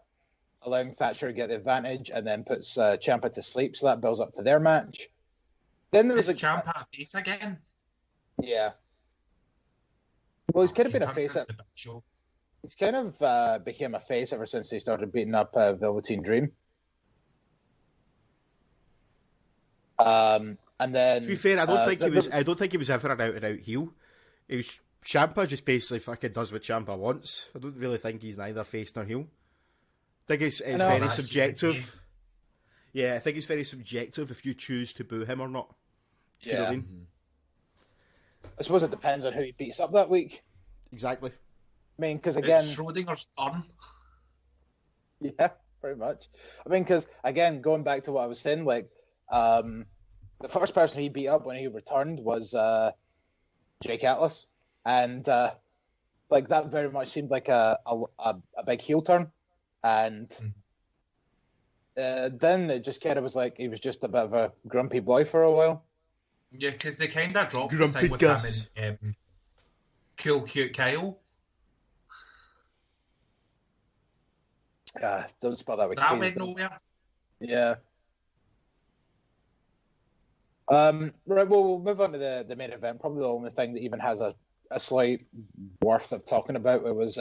allowing Thatcher to get the advantage, and then puts Ciampa to sleep. So that builds up to their match. Then there was Ciampa a face again. Yeah. Well, he's kind of been a face. He's kind of became a face ever since he started beating up Velveteen Dream. And then, to be fair, I don't think he was ever an out and out heel. It was Ciampa just basically fucking does what Ciampa wants. I don't really think he's neither face nor heel. I think it's very subjective. Yeah, I think it's very subjective if you choose to boo him or not. Do you know what I mean? I suppose it depends on who he beats up that week. Exactly. I mean, because again, it's Schrodinger's turn. Yeah, pretty much. I mean, because again, going back to what I was saying, the first person he beat up when he returned was Jake Atlas, and that very much seemed like a big heel turn, and then it just kind of was like he was just a bit of a grumpy boy for a while. Yeah, because they kind of dropped the thing with him and Cool Cute Kyle. Don't spell that with that went nowhere. Yeah. Right, well, we'll move on to the main event. Probably the only thing that even has a slight worth of talking about. It was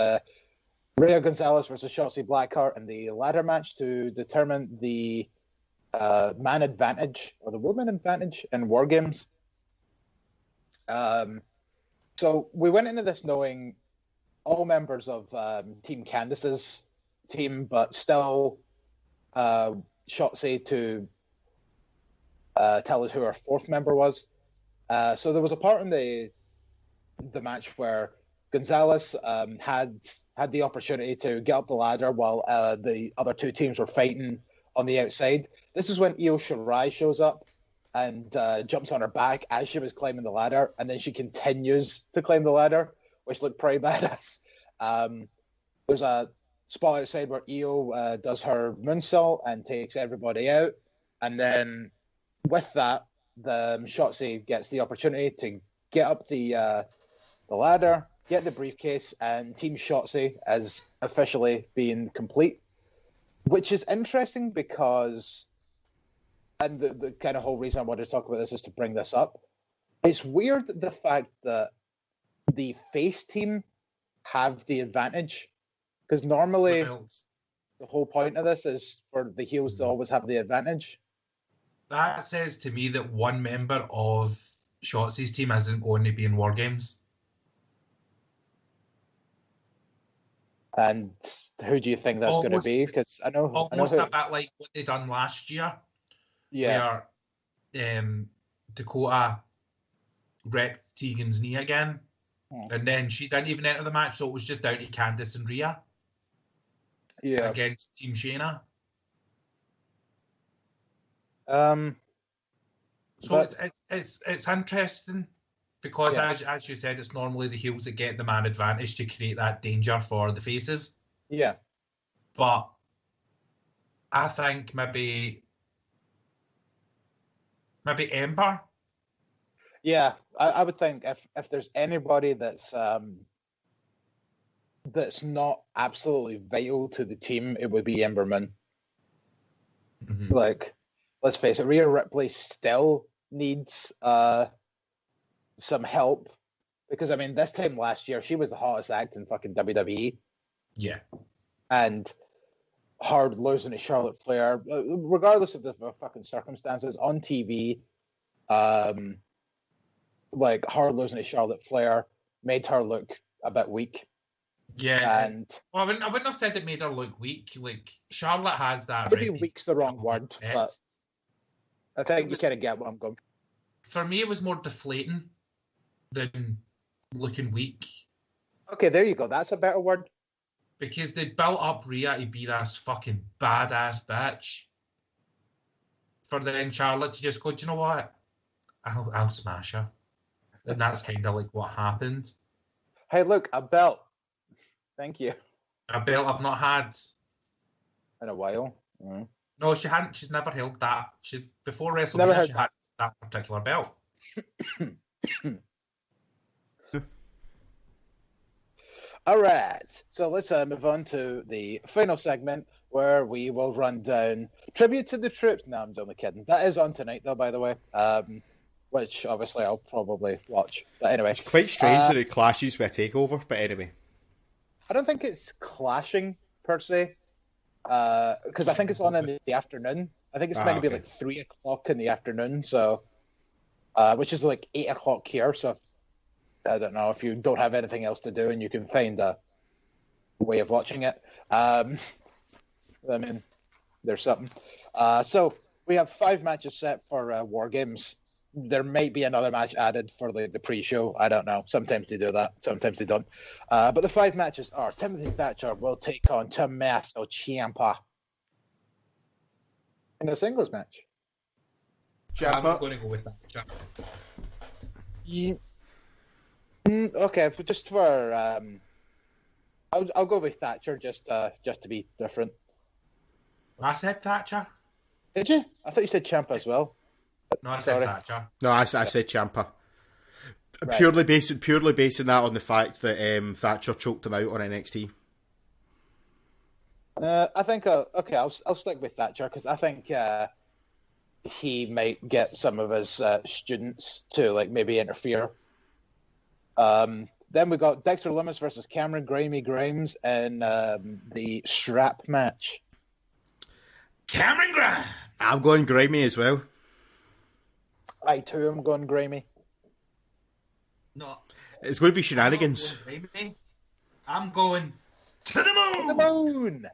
Rhea Gonzalez versus Shotzi Blackheart in the ladder match to determine the man advantage or the woman advantage in War Games. So So we went into this knowing all members of Team Candice's team, but still Shotzi to tell us who our fourth member was. So there was a part in the match where Gonzalez had the opportunity to get up the ladder while the other two teams were fighting on the outside. This is when Io Shirai shows up and jumps on her back as she was climbing the ladder, and then she continues to climb the ladder, which looked pretty badass. There's a spot outside where Io does her moonsault and takes everybody out, and then with that, the Shotzi gets the opportunity to get up the ladder, get the briefcase, and Team Shotzi is officially being complete, which is interesting because, and the kind of whole reason I wanted to talk about this is to bring this up. It's weird the fact that the face team have the advantage, because normally the whole point of this is for the heels to always have the advantage. That says to me that one member of Shotzi's team isn't going to be in War Games. And who do you think that's going to be? Because I know a bit like what they done last year. Yeah. Where Dakota wrecked Tegan's knee again. And then she didn't even enter the match, so it was just down to Candice and Rhea. Yeah. Against Team Shayna. So it's interesting because as you said, it's normally the heels that get the man advantage to create that danger for the faces. Yeah. But I think maybe Ember. Yeah, I would think if there's anybody that's not absolutely vital to the team, it would be Emberman. Mm-hmm. Like, let's face it, Rhea Ripley still needs some help because I mean, this time last year she was the hottest act in fucking WWE. Yeah, and hard losing to Charlotte Flair, regardless of the fucking circumstances on TV. Like hard losing to Charlotte Flair made her look a bit weak. Yeah, and well, I wouldn't have said it made her look weak. Like Charlotte has that. Maybe weak's the wrong word, but I think you kind of get what I'm going. For me, it was more deflating than looking weak. Okay, there you go. That's a better word. Because they built up Rhea to be this fucking badass bitch. For then Charlotte to just go, do you know what? I'll smash her. And that's kind of like what happened. Hey, look, a belt. Thank you. A belt I've not had in a while. Mm. No, she hadn't. She's never held that. Before WrestleMania, she had that particular belt. All right, so let's move on to the final segment where we will run down Tribute to the Troops. No, I'm only kidding. That is on tonight, though, by the way, which obviously I'll probably watch. But anyway. It's quite strange that it clashes with Takeover, but anyway. I don't think it's clashing, per se, because I think it's on in the afternoon. I think it's meant to be like 3 o'clock in the afternoon, so which is like 8 o'clock here, so I don't know if you don't have anything else to do and you can find a way of watching it. I mean, there's something. So we have 5 matches set for War Games. There might be another match added for the pre-show. I don't know. Sometimes they do that. Sometimes they don't. But the 5 matches are Timothy Thatcher will take on Tommaso Ciampa in a singles match. I'm going to go with that. Yeah. Okay, but just for I'll go with Thatcher just to be different. I said Thatcher. Did you? I thought you said Ciampa as well. No, I said Thatcher. No, I said Ciampa. Right. Purely basing that on the fact that Thatcher choked him out on NXT. I think okay, I'll stick with Thatcher because I think he might get some of his students to like maybe interfere. Then we got Dexter Lumis versus Cameron Grimes in the strap match. Cameron Grimes. I'm going Grimey as well. I too am going Grimey. No. It's going to be shenanigans. I'm going to the moon. To the moon.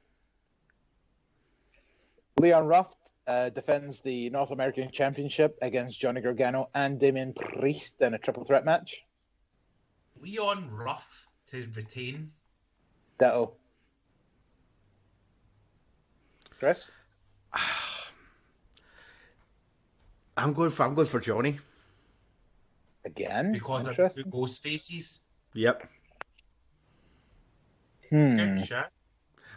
Leon Ruff defends the North American Championship against Johnny Gargano and Damian Priest in a triple threat match. Leon Ruff to retain. Ditto. Chris? I'm going for Johnny. Again? Because of the ghost faces. Yep. Good shit.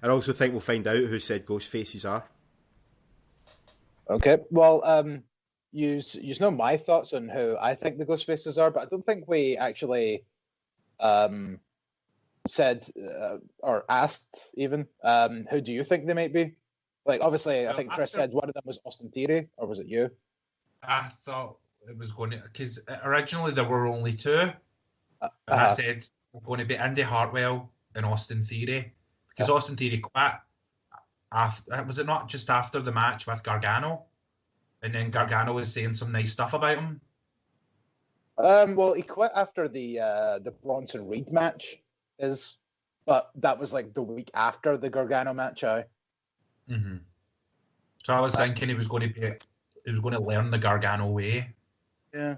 I also think we'll find out who said ghost faces are. Okay. Well, you know my thoughts on who I think the ghost faces are, but I don't think we actually said or asked even who do you think they might be? Like, obviously, I think Chris said one of them was Austin Theory, or was it you? I thought it was going to, because originally there were only two, and I said we're going to be Andy Hartwell and Austin Theory, because Austin Theory quit. Was it not just after the match with Gargano, and then Gargano was saying some nice stuff about him? Well, he quit after the Bronson Reed match, but that was like the week after the Gargano match. Mm-hmm. So I was thinking he was going to learn the Gargano way. Yeah.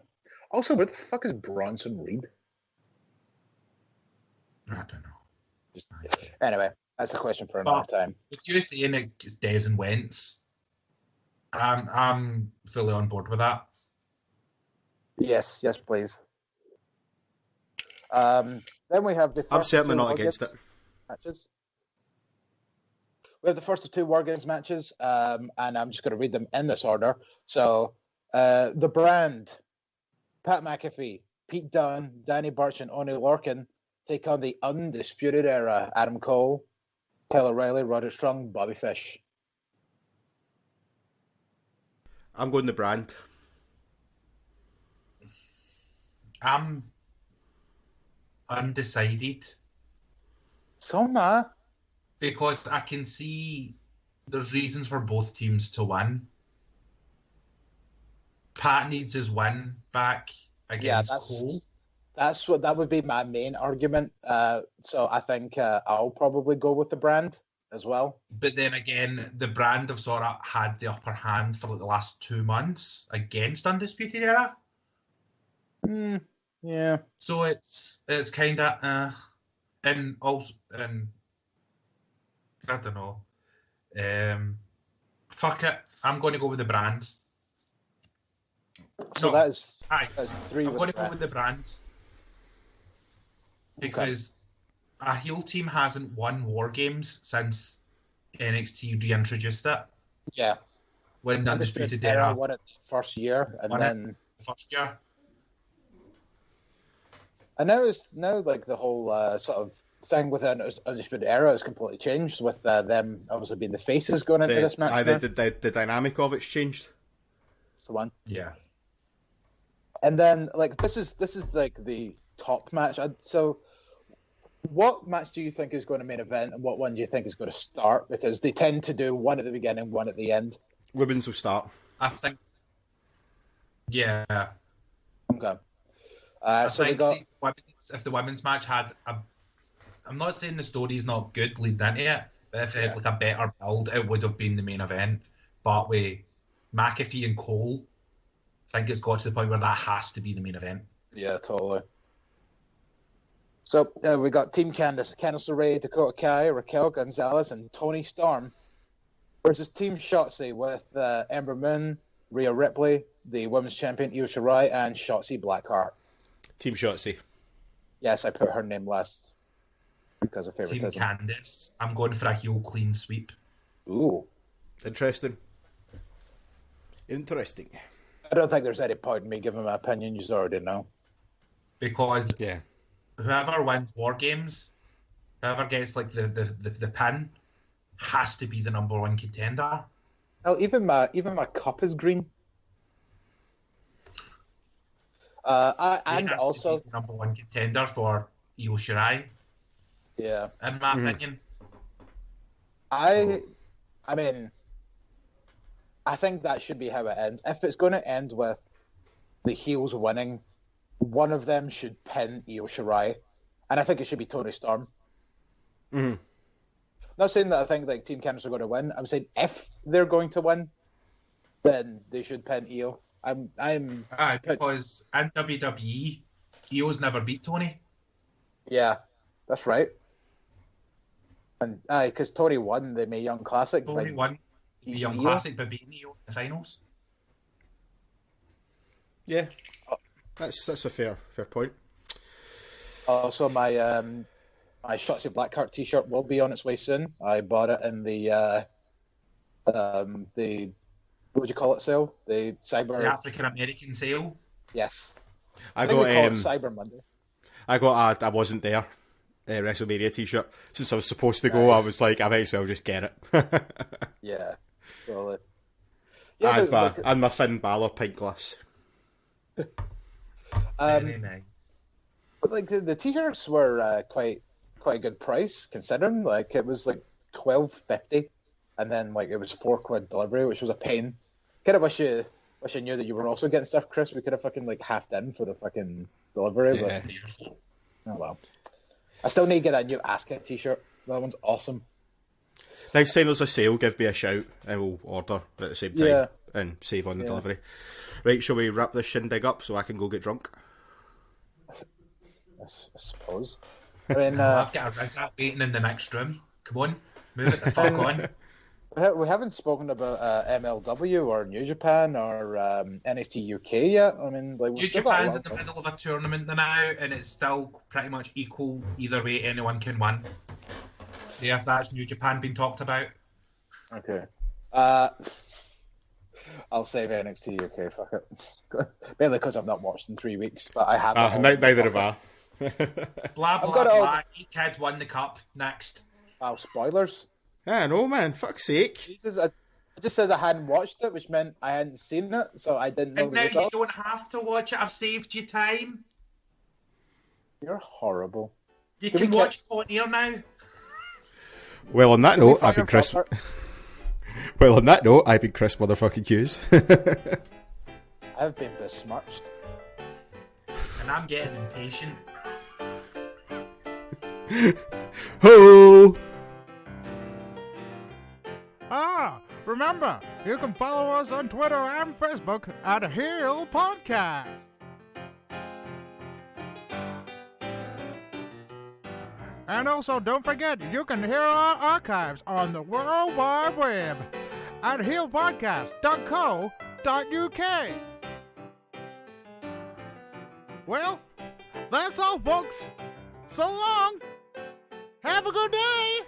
Also, where the fuck is Bronson Reed? I don't know. Anyway, that's a question for another time. If you're saying it's Dez and Wentz, I'm fully on board with that. Yes, please. Then we have the. I'm certainly not against it. Matches. We have the first of two War Games matches, and I'm just going to read them in this order. So, the Brand, Pat McAfee, Pete Dunne, Danny Burch, and Oney Lorcan take on the Undisputed Era, Adam Cole, Kyle O'Reilly, Roderick Strong, Bobby Fish. I'm going the Brand. I'm undecided. So am I. Because I can see there's reasons for both teams to win. Pat needs his win back against Cole. That would be my main argument. So I think I'll probably go with the Brand as well. But then again, the Brand have sort of had the upper hand for like the last 2 months against Undisputed Era. Yeah. So it's kind of and also I don't know. Fuck it. I'm going to go with the Brands. So that's three. I'm going to go with the Brands because a heel team hasn't won War Games since NXT reintroduced it. Yeah. When Undisputed Era won it first year, and then first year. And now like the whole sort of thing with Undisputed Era has completely changed with them obviously being the faces going into this match. The dynamic of it's changed. That's the one. Yeah. And then like this is like the top match. So what match do you think is going to main event, and what one do you think is going to start? Because they tend to do one at the beginning, one at the end. Women's will start. I think. Yeah. Okay. I so think if the women's match had I'm not saying the story's not good leading into it, but if it had like a better build, it would have been the main event. But with McAfee and Cole, I think it's got to the point where that has to be the main event. Yeah, totally. So we got Team Candice LeRae, Dakota Kai, Raquel Gonzalez, and Toni Storm versus Team Shotzi with Ember Moon, Rhea Ripley, the women's champion Io Shirai, and Shotzi Blackheart. Team Shotzi. Yes, I put her name last because of favoritism. Team Candice. I'm going for a heel clean sweep. Ooh. Interesting. I don't think there's any point in me giving my opinion. You already know. Because whoever wins War Games, whoever gets like the pin, has to be the number one contender. Well, even my cup is green. And also the number one contender for Io Shirai. Yeah, in my opinion. I mean, I think that should be how it ends. If it's going to end with the heels winning, one of them should pin Io Shirai, and I think it should be Toni Storm. Mm-hmm. Not saying that I think like Team Candice are going to win. I'm saying if they're going to win, then they should pin Io. Because in WWE, Io's never beat Tony. Yeah, that's right. And because Tony won the Mae Young Classic. Tony won the Young Classic by beating Io in the finals. Yeah, that's a fair point. Also, my Shotzi Blackheart T-shirt will be on its way soon. I bought it in the what would you call it sale? The African American sale. Yes, I got Cyber Monday. I got I wasn't there. WrestleMania T-shirt. Since I was supposed to go, I was like, I might as well just get it. Yeah, well, and my Finn Balor pint glass. Very nice. But like the T-shirts were quite a good price considering. Like it was like $12.50, and then like it was £4 delivery, which was a pain. Kind of wish you knew that you were also getting stuff, Chris. We could have fucking like halved in for the fucking delivery. Yeah. But oh well. I still need to get that new Asuka T-shirt. That one's awesome. Next time there's a sale, give me a shout and we'll order at the same time and save on the delivery. Right, shall we wrap this shindig up so I can go get drunk? I suppose. I mean, I've got a Rizat waiting in the next room. Come on, move it the fuck on. We haven't spoken about MLW or New Japan or NXT UK yet. I mean, like New Japan's in the middle of a tournament now, and it's still pretty much equal. Either way, anyone can win. Yeah, that's New Japan being talked about. Okay. I'll save NXT UK. Fuck it. Mainly because I've not watched in 3 weeks, but I have. Neither have I. Blah blah blah. Kid won the cup. Next. Wow, spoilers. Yeah, no man, fuck's sake. Jesus, I just said I hadn't watched it, which meant I hadn't seen it, so I didn't know. And now you don't have to watch it. I've saved you time. You're horrible. You can watch it on air now. Well, on that note, I've been Chris. Well, on that note, I've been Chris motherfucking Hughes. I've been besmirched. And I'm getting impatient. Ho! Remember, you can follow us on Twitter and Facebook at Heel Podcast. And also, don't forget, you can hear our archives on the World Wide Web at heelpodcast.co.uk. Well, that's all, folks. So long. Have a good day.